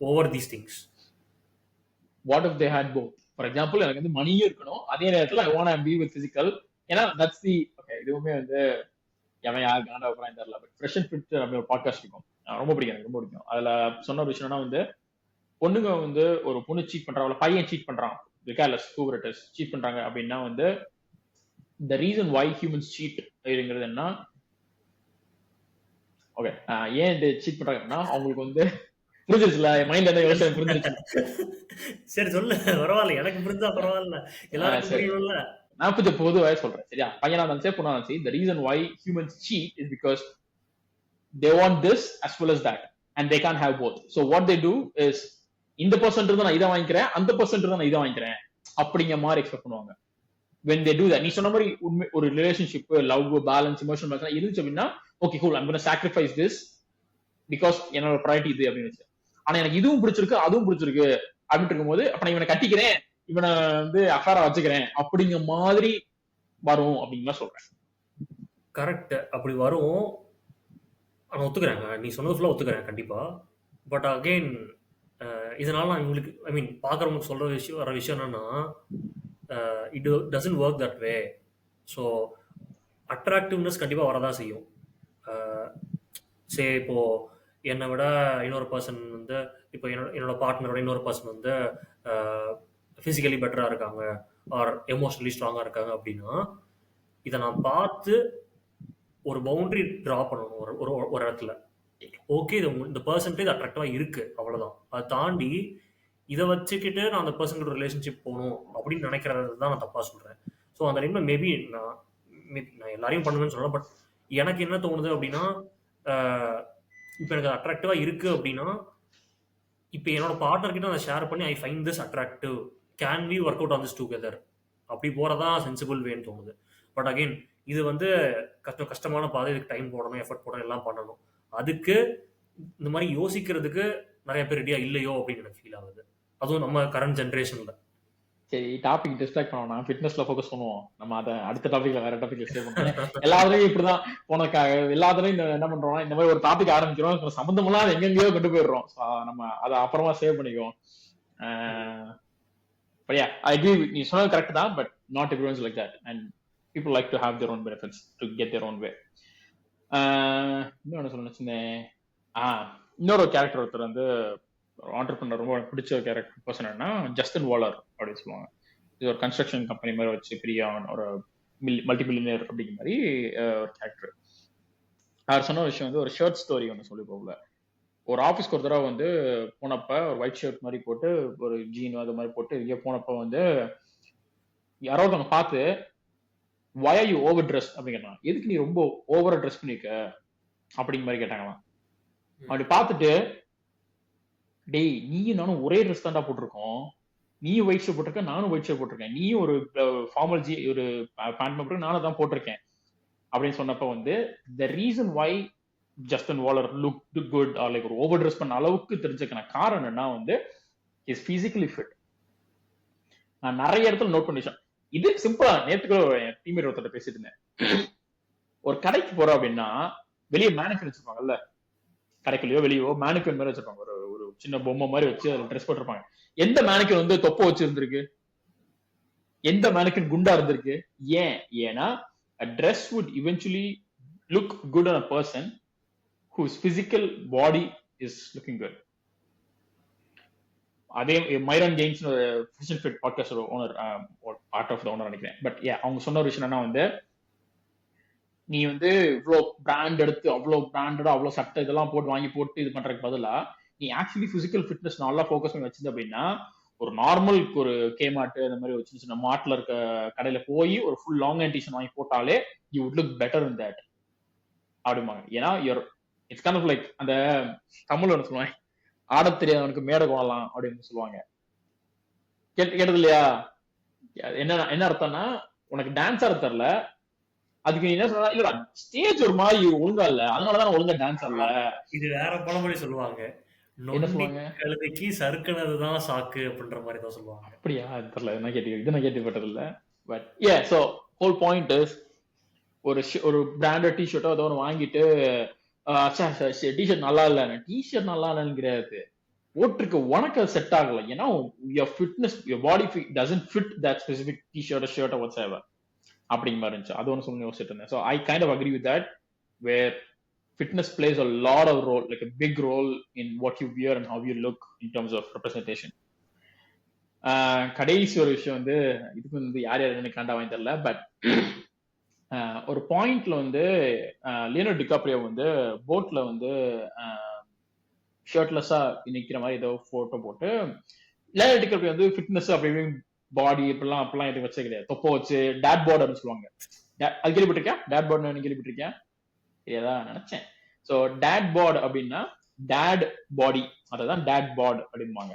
Speaker 2: over these things.
Speaker 1: What if they had both? For example, எனக்கு வந்து மணியும் இருக்கணும், அதே நேரத்துல I want to be with physical. ஏன்னா that's the okay. இதுவுமே வந்து எவன் யார் காண்டா போறான்னு தெரியல, பட் ஃப்ரெஷ் அண்ட் ஃபிட் அப்படி ஒரு பாட்காஸ்ட் இருக்கும், ரொம்ப பிடிக்கும், எனக்கு ரொம்ப பிடிக்கும். அதுல சொன்ன ஒரு விஷயம்னா வந்து பொண்ணுங்க வந்து ஒரு பொண்ணு சீட் பண்றாங்க, பையன் சீட் பண்றான், regardless who it is cheat பண்றாங்க அப்படின்னா வந்து the reason why humans cheat அப்படிங்கிறது என்ன, ஓகே ஏன் இந்த சீட் பண்றாங்கன்னா அவங்களுக்கு வந்து புரிஞ்சிருச்சுல, மைண்ட்ல என்ன யோசனை புரிஞ்சிருச்சு.
Speaker 2: சரி சொல்லு, பரவாயில்ல, எனக்கு புரிஞ்சா பரவாயில்ல, எல்லாரும் புரியணும்ல.
Speaker 1: நான் கொஞ்சம் பொதுவாக சொல்றேன் சரியா, பையனா இருந்தாலும் சரி பொண்ணா இருந்தாலும் சரி, the reason why humans cheat is because they want this as well as that and they can't have both. So what they do is இந்த பர்சன்ட் இருந்தா நான் இதை வாங்கிக்கிறேன், அந்த பர்சன்ட் இருந்தா நான் இதை வாங்கிக்கிறேன் அப்படிங்கிற மாதிரி எக்ஸ்பெக்ட் பண்ணுவாங்க. when they do that, நீ சொன்ன மாதிரி ஒரு relationship, love, balance, emotional balance இருந்துச்சு அப்படின்னா okay cool, I'm going to sacrifice this because என்னோட ப்ரையாரிட்டி இது அப்படின்னு. ஆனா எனக்கு இதுவும் பிடிச்சிருக்கு அதுவும் பிடிச்சிருக்கு அப்படின்னு இருக்கும்போது அப்ப நான் இவனை கட்டிக்கிறேன், இவனை வந்து அஃபேரா வச்சுக்கிறேன் அப்படிங்கிற மாதிரி வரும் அப்படிங்களா சொல்றேன்.
Speaker 2: கரெக்ட், அப்படி வரும். நான் ஒத்துக்கிறேன், நீ சொன்னது ஃபுல்லா ஒத்துக்கிறேன் கண்டிப்பா. பட் அகெயின் இதனால நான் இவங்களுக்கு ஐ மீன் பாக்குறவங்களுக்கு சொல்ற விஷயம் வர விஷயம் என்னன்னா it doesn't work that way. So attractiveness கண்டிப்பா வரதான் செய்யும். சரி இப்போ என்னை விட இன்னொரு பர்சன் வந்து இப்போ என்னோட பார்ட்னரோட இன்னொரு பர்சன் வந்து ஃபிசிக்கலி பெட்டரா இருக்காங்க ஆர் எமோஷனலி ஸ்ட்ராங்கா இருக்காங்க அப்படின்னா இதை நான் பார்த்து ஒரு பவுண்டரி ட்ரா பண்ணணும் ஒரு இடத்துல. ஓகே இந்த பர்சன்டேஜ் அட்ராக்டிவா இருக்கு அவ்வளவுதான், அதை தாண்டி இதை வச்சுக்கிட்டு நான் அந்த பர்சன் கூட ரிலேஷன்ஷிப் போகணும் அப்படின்னு நினைக்கிறது தான் நான் தப்பா சொல்றேன். ஸோ அந்த டைம்ல மேபி நான் எல்லாரையும் பண்ணுவேன்னு சொல்லலாம், பட் எனக்கு என்ன தோணுது அப்படின்னா இப்போ எனக்கு அட்ராக்டிவா இருக்கு அப்படின்னா இப்போ என்னோட பார்ட்னர் கிட்ட நான் ஷேர் பண்ணி I find this attractive, can we work out on this together, அப்படி போறதா சென்சிபிள் வேன்னு தோணுது. பட் அகெயின் இது வந்து கஷ்டமான பாதை, இதுக்கு டைம் போடணும், எஃபர்ட் போடணும், எல்லாம் பண்ணணும். அதுக்கு இந்த மாதிரி யோசிக்கிறதுக்கு நிறைய பேர் ரெடியா இல்லையோ அப்படின்னு எனக்கு ஃபீல் ஆகுது, அதுவும் நம்ம கரண்ட் ஜென்ரேஷன்ல.
Speaker 1: சரி, டாபிக் டிஸ்ட்ராக்ட் பண்ணுவோம், ஃபிட்னஸ்ல ஃபோக்கஸ் பண்ணுவோம். நம்ம அதை அடுத்த டாபிக்ல வேற டாபிக்ல சேவ் பண்ணுவோம். எல்லாத்துலயும் இப்படிதான் எல்லாத்துலயும் என்ன பண்றோம், இந்த மாதிரி ஒரு டாபிக் ஆரம்பிக்கிறோம், சம்பந்தமெல்லாம் எங்கெங்கயோ கொண்டு போயிடுறோம். நம்ம அதை அப்புறமா சேவ் பண்ணிக்குவோம். நீ சொன்னது கரெக்ட் தான், but not everyone's like that and people like to have their own benefits to get their own way. இன்னொன்னு சொன்னேன், இன்னொரு கேரக்டர் ஒருத்தர் வந்து ஆண்டர்பிரினர் ரொம்ப பிடிச்ச கேரக்டர் பர்சன் என்ன, ஜஸ்டின் வாலர் அப்படின்னு சொல்லுவாங்க. இது ஒரு கன்ஸ்ட்ரக்ஷன் கம்பெனி மாதிரி வச்சு பெரிய ஒரு மல்டி மில்லியனர் அப்படிங்கிற மாதிரி ஒரு கேரக்டர். அவர் சொன்ன விஷயம் வந்து ஒரு ஷர்ட் ஸ்டோரி ஒன்று சொல்லி போகல. ஒரு ஆஃபீஸ்க்கு ஒரு தடவை வந்து போனப்ப ஒரு ஒயிட் ஷர்ட் மாதிரி போட்டு ஒரு ஜீன் அது மாதிரி போட்டு இங்கே போனப்ப வந்து யாரோ ஒருத்தவங்க பார்த்து why are you overdressed அப்படின்னு கேட்டாங்க. எதுக்கு நீ ரொம்ப ஓவரா ட்ரெஸ் பண்ணிருக்க அப்படிங்கிற மாதிரி கேட்டாங்களாம். அப்படி பார்த்துட்டு டேய் நீயும் நானும் ஒரே ட்ரெஸ் தான்டா போட்டிருக்கோம், நீயும் ஒயிட் ஷர்ட் போட்டிருக்க நானும் ஒயிட் ஷர்ட் போட்டிருக்கேன், நீயும் ஒரு ஃபார்மல் ஒரு பேண்ட் போட்டிருக்க நானும் தான் போட்டிருக்கேன் அப்படின்னு சொன்னப்ப வந்து the reason why Justin Waller looked good or like ஒரு ஓவர் ட்ரெஸ் பண்ண அளவுக்கு தெரிஞ்சுக்கின காரணம் என்ன வந்து is physically fit. நான் நிறைய இடத்துல நோட் பண்ணிச்சேன். இது சிம்பிளா நேற்றுக்கு என் டீம்மேட் ஒருத்தர் பேசிட்டு இருந்தேன். ஒரு கடைக்கு போறோம் அப்படின்னா வெளியே மேனிஃபேர் வச்சிருப்பாங்கல்ல, கடைக்குள்ளயோ வெளியோ மேனிக்யூன் மாதிரி வச்சிருப்பாங்க, ஒரு ஒரு சின்ன பொம்மை மாதிரி வச்சு அதில் ட்ரெஸ் போட்டிருப்பாங்க. எந்த மேனிக்யூன் வந்து தொப்பை வச்சிருந்திருக்கு? எந்த மேனிக்யூன் குண்டா இருந்திருக்கு? ஏன்னா a dress would eventually look good on a person whose physical body is looking good. அதே மைரன் ஜெயின்ஸ் ஃபிஷன் ஃபிட் பாட்காஸ்டோட owner, part of the owner நினைக்கிறேன். பட் அவங்க சொன்ன ஒரு விஷயம் என்ன வந்து, நீ வந்து இவ்வளோ பிராண்ட் எடுத்து அவ்வளோ பிராண்டடா அவ்வளோ சட்டை இதெல்லாம் போட்டு வாங்கி போட்டு இது பண்றதுக்கு பதிலா நீ ஆக்சுவலி பிசிக்கல் ஃபிட்னஸ் நல்லா ஃபோக்கஸ் பண்ணி வச்சிருந்த அப்படின்னா ஒரு நார்மல் ஒரு கேமாட்டு அந்த மாதிரி ஒரு சின்ன சின்ன மாட்டில் இருக்க கடையில போய் ஒரு ஃபுல் லாங் அண்ட் டிஷன் வாங்கி போட்டாலே you would look better in that அப்படிம்பாங்க. ஏன்னா இட்ஸ் கைண்ட் ஆஃப் லைக் அந்த தமிழ் ஒன்று சொல்லுவாங்க, ஆட தெரியாதவனுக்கு மேடை கோணலாம் அப்படின்னு சொல்லுவாங்க. கேட்டது இல்லையா? என்ன அர்த்தம்னா, உனக்கு டான்ஸ் ஆட தெரியல, அதுக்கு நீ என்ன சொல்ற, இல்ல ஸ்டேஜ் ஒரு மாதிரி ஒழுங்கா இல்ல, அதனாலதான் ஒழுங்கா டான்ஸ் ஆடல.
Speaker 2: இது வேற பழமொழி சொல்லுவாங்க,
Speaker 1: என்ன சொல்லுவாங்க,
Speaker 2: கழுதைக்கு சறுக்குனதுதான் சாக்கு அப்படின்ற மாதிரி தான் சொல்லுவாங்க.
Speaker 1: அப்படியா? தெரியல, இது நான் கேள்விப்பட்டது இல்ல. But A so whole point is, ஒரு பிராண்டட் டிஷர்ட்டோ ஏதோ ஒன்று வாங்கிட்டு டிஷர்ட் நல்லா இல்ல, டிஷர்ட் நல்லா இல்லைன்னு கிடையாது, போட்டிருக்க உனக்கு செட் ஆகல. ஏன்னா your fitness, your body doesn't fit that specific t-shirt or shirt or whatsoever அப்படிங்கிற மாதிரி இருந்துச்சு. அது ஒன்று சொல்லி யோசிச்சுட்டு இருந்தேன். So I kind of agree with that, where fitness plays a lot of role, like a big role in what you wear and how you look in terms of representation. கடைசி ஒரு விஷயம் வந்து, இதுக்கு வந்து யார் எனக்கு காண்டா வாங்கி தரல, பட் ஒரு பாயிண்ட்ல வந்து லியோனார்டோ டிகாப்ரியோ வந்து போட்ல வந்து ஷர்ட்லெஸ்ஸா நிக்கிற மாதிரி ஏதோ போட்டோ போட்டு, லியோனார்டோ டிகாப்ரியோ வந்து ஃபிட்னஸ் அப்படி பாடி அப்பெல்லாம் எதுவும் வச்சே கிடையாது, தொப்பை வச்சு டேட் போர்டு அப்படின்னு சொல்லுவாங்க. அது கேள்விப்பட்டிருக்கேன், டேட் போர்டு கேள்விப்பட்டிருக்கேன், ஏதான் நினைச்சேன். ஸோ டேட் போர்டு அப்படின்னா டேட் பாடி, அதான் டேட் போர்டு அப்படிம்பாங்க.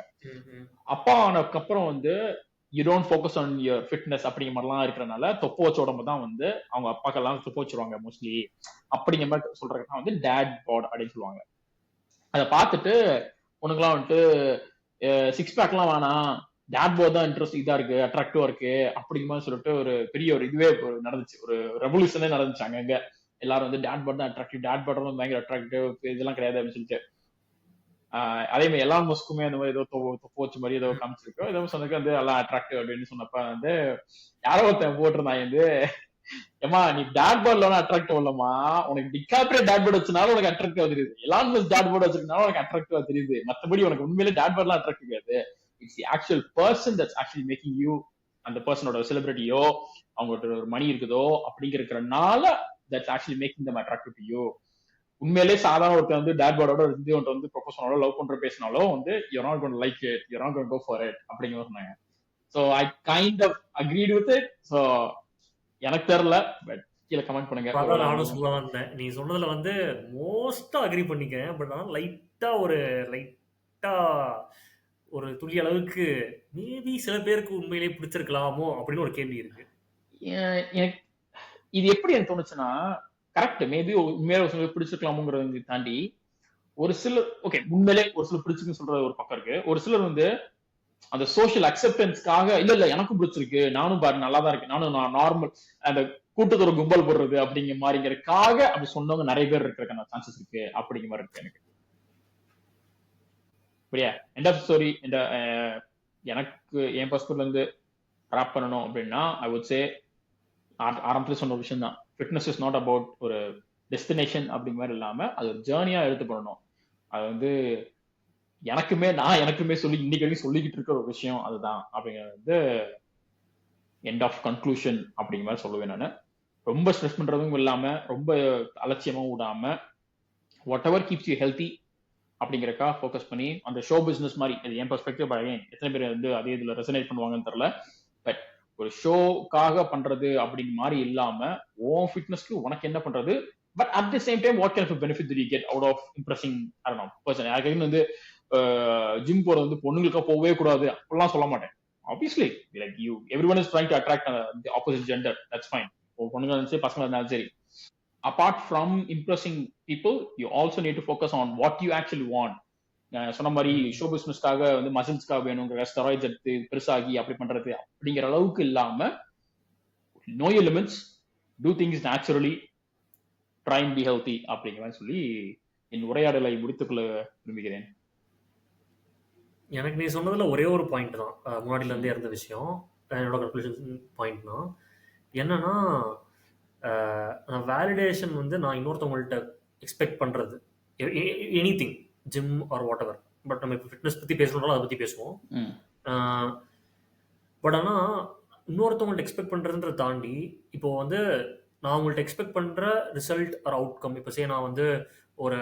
Speaker 1: அப்பா ஆனதுக்கு அப்புறம் வந்து you don't focus on your fitness அப்படிங்கிற மாதிரிலாம் இருக்கிறனால தொப்பை வச்ச உடம்பு தான் வந்து அவங்க அப்பாக்கெல்லாம் தொப்பை வச்சிருவாங்க மோஸ்ட்லி, அப்படிங்கிற மாதிரி சொல்றதுதான் வந்து டேட் போர்டு அப்படின்னு சொல்லுவாங்க. அதை பார்த்துட்டு உனக்குலாம் வந்துட்டு சிக்ஸ் பேக்லாம் வேணாம், டேட் போர்டு தான் இன்ட்ரெஸ்ட் இதா இருக்கு, அட்ராக்டிவா இருக்கு அப்படிங்கிற மாதிரி சொல்லிட்டு ஒரு பெரிய ஒரு இதுவே நடந்துச்சு, ஒரு ரெவல்யூஷனே நடந்துச்சு அங்கங்க. எல்லாரும் வந்து டேட் போர்டு தான் அட்ராக்டிவ், டேட் போர்டு வந்து பயங்கர அட்ராக்டிவ், இதெல்லாம் கிடையாது அப்படின்னு சொல்லிட்டு. அதே மாதிரி எல்லா மஸ்க்குமே அந்த மாதிரி ஏதோ தொப்பை வச்ச மாதிரி ஏதோ காமிச்சிருக்கோம், ஏதோ சொன்னதுக்கு வந்து எல்லாம் அட்ராக்டிவ் அப்படின்னு சொன்னப்ப வந்து யாரோ ஒருத்தன் போட்டிருந்தாங்க வந்து, ஏமா நீ டேட் போர்ட்ல அட்ராக்டிவ் இல்லமா, உனக்கு டிகாப்ரியோ டேட் போர்டு வச்சனாலும் உனக்கு அட்ராக்டிவா தெரியுது, எலான் மஸ்க் டேட் போர்டு வச்சிருக்கனாலும் உனக்கு அட்ராக்டிவா தெரியுது, மத்தபடி உனக்கு உண்மையிலே டேட் போர்ட்லாம் அட்ராக்டிவ் கிடையாது. It's the actual person that's actually making you, அந்த பர்சனோட செலிபிரிட்டியோ அவங்கள்ட்ட ஒரு மணி இருக்குதோ அப்படிங்கிறதுனால that's actually making them attractive to you. உண்மையிலே சாதாரண ஒருத்தர் வந்து டேட் போர்டோட இருந்து வந்து ப்ரொபோஸ் பண்ணாலோ லவ் பண்ற பேசினாலும் வந்து you're not going to like it, you're not going to go for it அப்படிங்கிற சொன்னாங்க. So I kind of agreed with it. So எனக்கு தெரியல, பட் கீழே கமெண்ட் பண்ணுங்க.
Speaker 2: நானும் சொல்ல வந்தேன், நீ சொன்னதுல வந்து மோஸ்டா அக்ரி பண்ணிக்கிறேன், பட் ஆனால் லைட்டா ஒரு துளி அளவுக்கு மேபி சில பேருக்கு உண்மையிலேயே பிடிச்சிருக்கலாமோ அப்படின்னு ஒரு கேள்வி இருக்கு.
Speaker 1: எனக்கு இது எப்படி எனக்கு தோணுச்சுன்னா, கரெக்ட், மேபி உண்மையில ஒரு சிலர் பிடிச்சிருக்கலாமுங்கிறத தாண்டி ஒரு சிலர் ஓகே உண்மையிலே ஒரு சிலர் பிடிச்சிருக்குன்னு சொல்றது ஒரு பக்கம் இருக்கு. ஒரு சிலர் வந்து அந்த சோஷியல் அக்செப்டன்ஸ்க்காக இல்ல எனக்கும் பிடிச்சிருக்கு, நானும் பாரு நல்லா தான் இருக்கு, நானும் நார்மல் அந்த கூட்டத்தோட கும்பல் போடுறது அப்படிங்கிற மாதிரிங்கிறதுக்காக அப்படி சொன்னவங்க நிறைய பேர் இருக்கிறதுக்கான சான்சஸ் இருக்கு அப்படிங்கிற மாதிரி இருக்கு எனக்கு. புரியா? End of story. எனக்கு என் பர்ஸ்பெக்டிவ்ல இருந்து ராப் பண்ணணும் அப்படின்னா ஐ வுட் சே, ஆரம்பத்துல சொன்ன விஷயம் தான், ஃபிட்னஸ் இஸ் நாட் அபவுட் ஒரு டெஸ்டினேஷன் அப்படிங்கிற மாதிரி இல்லாம அது ஒரு ஜேர்னியா எடுத்து பண்ணணும். அது வந்து எனக்குமே சொல்லி இன்னைக்கு வரைக்கும் சொல்லிக்கிட்டு இருக்க ஒரு விஷயம் அதுதான் அப்படிங்கிறது வந்து எண்ட் ஆஃப் கன்க்ளூஷன் அப்படிங்கிற மாதிரி சொல்லுவேன் நான். ரொம்ப ஸ்ட்ரெஸ் பண்றதும் இல்லாம ரொம்ப அலட்சியமும் விடாம what keeps you healthy அப்படிங்கிறக்கா ஃபோக்கஸ் பண்ணி அந்த ஷோ பிசினஸ் மாதிரி, அது என் பெர்ஸ்பெக்டிவ் பழைய எத்தனை பேர் வந்து அதே இதுல ரெசனேட் பண்ணுவாங்கன்னு தெரியல, பட் ஒரு ஷோக்காக பண்றது அப்படிங்கிற மாதிரி இல்லாம ஓன் ஃபிட்னஸ்க்கு உனக்கு என்ன பண்றது, but at the same time what kind of benefit to you get out of impressing I don't know person. யாருக்கு வந்து ஜிம் போறது வந்து பொண்ணுங்களுக்கா போகவே கூடாது அப்படிலாம் சொல்ல மாட்டேன். Obviously like you everyone is trying to attract the opposite gender, that's fine. பொண்ணுங்க இருந்தாலும் பசங்க இருந்தாலும் சரி. apart from impressing people, you also need to focus on what you actually want. சொன்ன மாதிரி ஷோ பிசினஸ்க்காக வந்து மசில்ஸ்க்காக வேணுங்கிற ஸ்டெராய்ட்ஸ் எடுத்து பெருசாகி அப்படி பண்றது அப்படிங்கிற அளவுக்கு இல்லாம, know your limits, do things naturally, try and be healthy அப்படிங்கிற சொல்லி என் உரையாடலை முடித்துக்கொள்ள விரும்புகிறேன்.
Speaker 2: எனக்கு நீ சொன்னதுல ஒரே ஒரு பாயிண்ட் தான் முன்னாடில
Speaker 1: ம்.
Speaker 2: இருந்தே இருந்த விஷயம். என்னோட கன்க்ளூஷன் பாயிண்ட்னா என்னன்னா வேலிடேஷன் வந்து நான் இன்னொருத்தவங்கள்ட்ட எக்ஸ்பெக்ட் பண்றது anything gym or whatever. But நம்ம இப்போ ஃபிட்னஸ் பற்றி பேசணும்னாலும் அதை பற்றி பேசுவோம்.
Speaker 1: ம்.
Speaker 2: பட் ஆனால் இன்னொருத்தவங்கள்ட்ட எக்ஸ்பெக்ட் பண்ணுறதுன்றத தாண்டி இப்போ வந்து நான் உங்கள்ட்ட எக்ஸ்பெக்ட் பண்ணுற ரிசல்ட் ஆர் அவுட்கம், இப்போ நான் வந்து ஒரு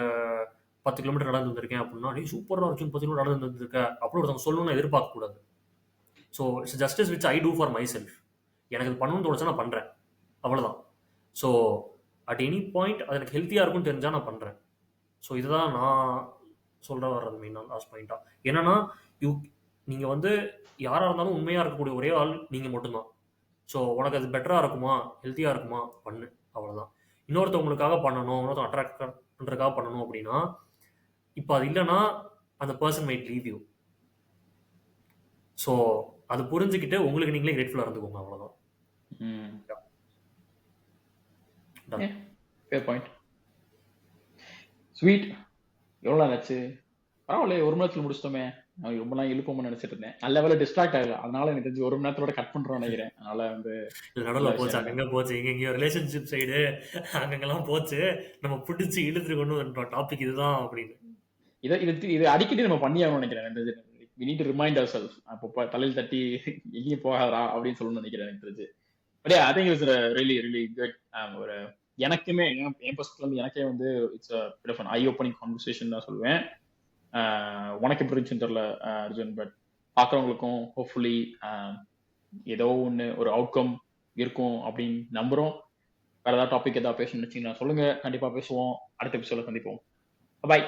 Speaker 2: 10 கிலோமீட்டர் நடந்து வந்திருக்கேன் அப்படின்னா, நீ சூப்பராக இருக்கும் 10 கிலோமீட்டர் நடந்து வந்திருக்க அப்படி ஒருத்தவங்க சொல்லணும்னு எதிர்பார்க்கக்கூடாது. So it's justice which I do for my self. எனக்கு இது பண்ணணும்னு தோணுச்சா நான் பண்ணுறேன், அவ்வளோதான். ஸோ அட் எனி பாயிண்ட் அது எனக்கு ஹெல்த்தியாக இருக்கும்னு தெரிஞ்சால் நான் பண்ணுறேன். ஸோ இதுதான் நான் சொல்கிற வர்றது மெயினாக லாஸ்ட் பாயிண்ட்டாக. என்னன்னா நீங்கள் வந்து யாராக இருந்தாலும் உண்மையாக இருக்கக்கூடிய ஒரே ஆள் நீங்கள் மட்டும்தான். ஸோ உனக்கு அது பெட்டராக இருக்குமா, ஹெல்த்தியாக இருக்குமா, பண்ணு, அவ்வளோதான். இன்னொருத்தவங்களுக்காக பண்ணணும், இன்னொருத்தவங்க அட்ராக்ட் பண்ணுறதுக்காக பண்ணணும் அப்படின்னா, இப்போ அது இல்லைன்னா அந்த person might leave you. So அது புரிஞ்சுக்கிட்டு உங்களுக்கு நீங்களே கிரேட்ஃபுல்லாக இருந்துக்கோங்க, அவ்வளோதான்.
Speaker 1: Fair point. ஸ்வீட். எவ்வளோ நேரம் ஆச்சு? பரவாயில்ல, 1 மணி நேரத்தில் முடிச்சிட்டோமே. நான் ரொம்ப நாள் இழுப்போம்னு நினைச்சிட்டு இருந்தேன். நல்ல வேலை டிஸ்ட்ராக்ட் ஆகல, அதனால எனக்கு தெரிஞ்சு 1 மணி நேரத்தோட கட் பண்றோம்னு நினைக்கிறேன். அதனால வந்து
Speaker 2: நடுவில் போச்சு, அங்கங்க போச்சு, இங்கெங்கயோ ரிலேஷன்ஷிப் சைடு அங்கங்கெல்லாம் போச்சு. நம்ம பிடிச்சி இழுத்துட்டு கொண்டு வந்துட்டோம் டாபிக் இதுதான் அப்படின்னு.
Speaker 1: இது அடிக்கடி நம்ம பண்ணியாகணும்னு நினைக்கிறேன். we need to remind ourselves. அப்போ தலையில் தட்டி எங்கேயும் போகாதா அப்படின்னு சொல்லணும்னு நினைக்கிறேன் எனக்கு தெரிஞ்சு. But I think it's really really good. ஒரு எனக்குமே என் பர்ஸ்பெக்டிவ்ல வந்து எனக்கே வந்து it's a bit of an eye opening conversation தான் சொல்லுவேன். உனக்கு எப்படி இருந்துச்சுன்னு தெரியல அர்ஜுன், பட் பார்க்குறவங்களுக்கும் ஹோப்ஃபுல்லி ஏதோ ஒன்று ஒரு அவுட்கம் இருக்கும் அப்படின்னு நம்புகிறோம். வேறு ஏதாவது டாபிக் ஏதாவது பேசணும்னு நினச்சிங்கன்னா சொல்லுங்கள், கண்டிப்பாக பேசுவோம். அடுத்த எபிசோட சந்திப்போம். பாய்.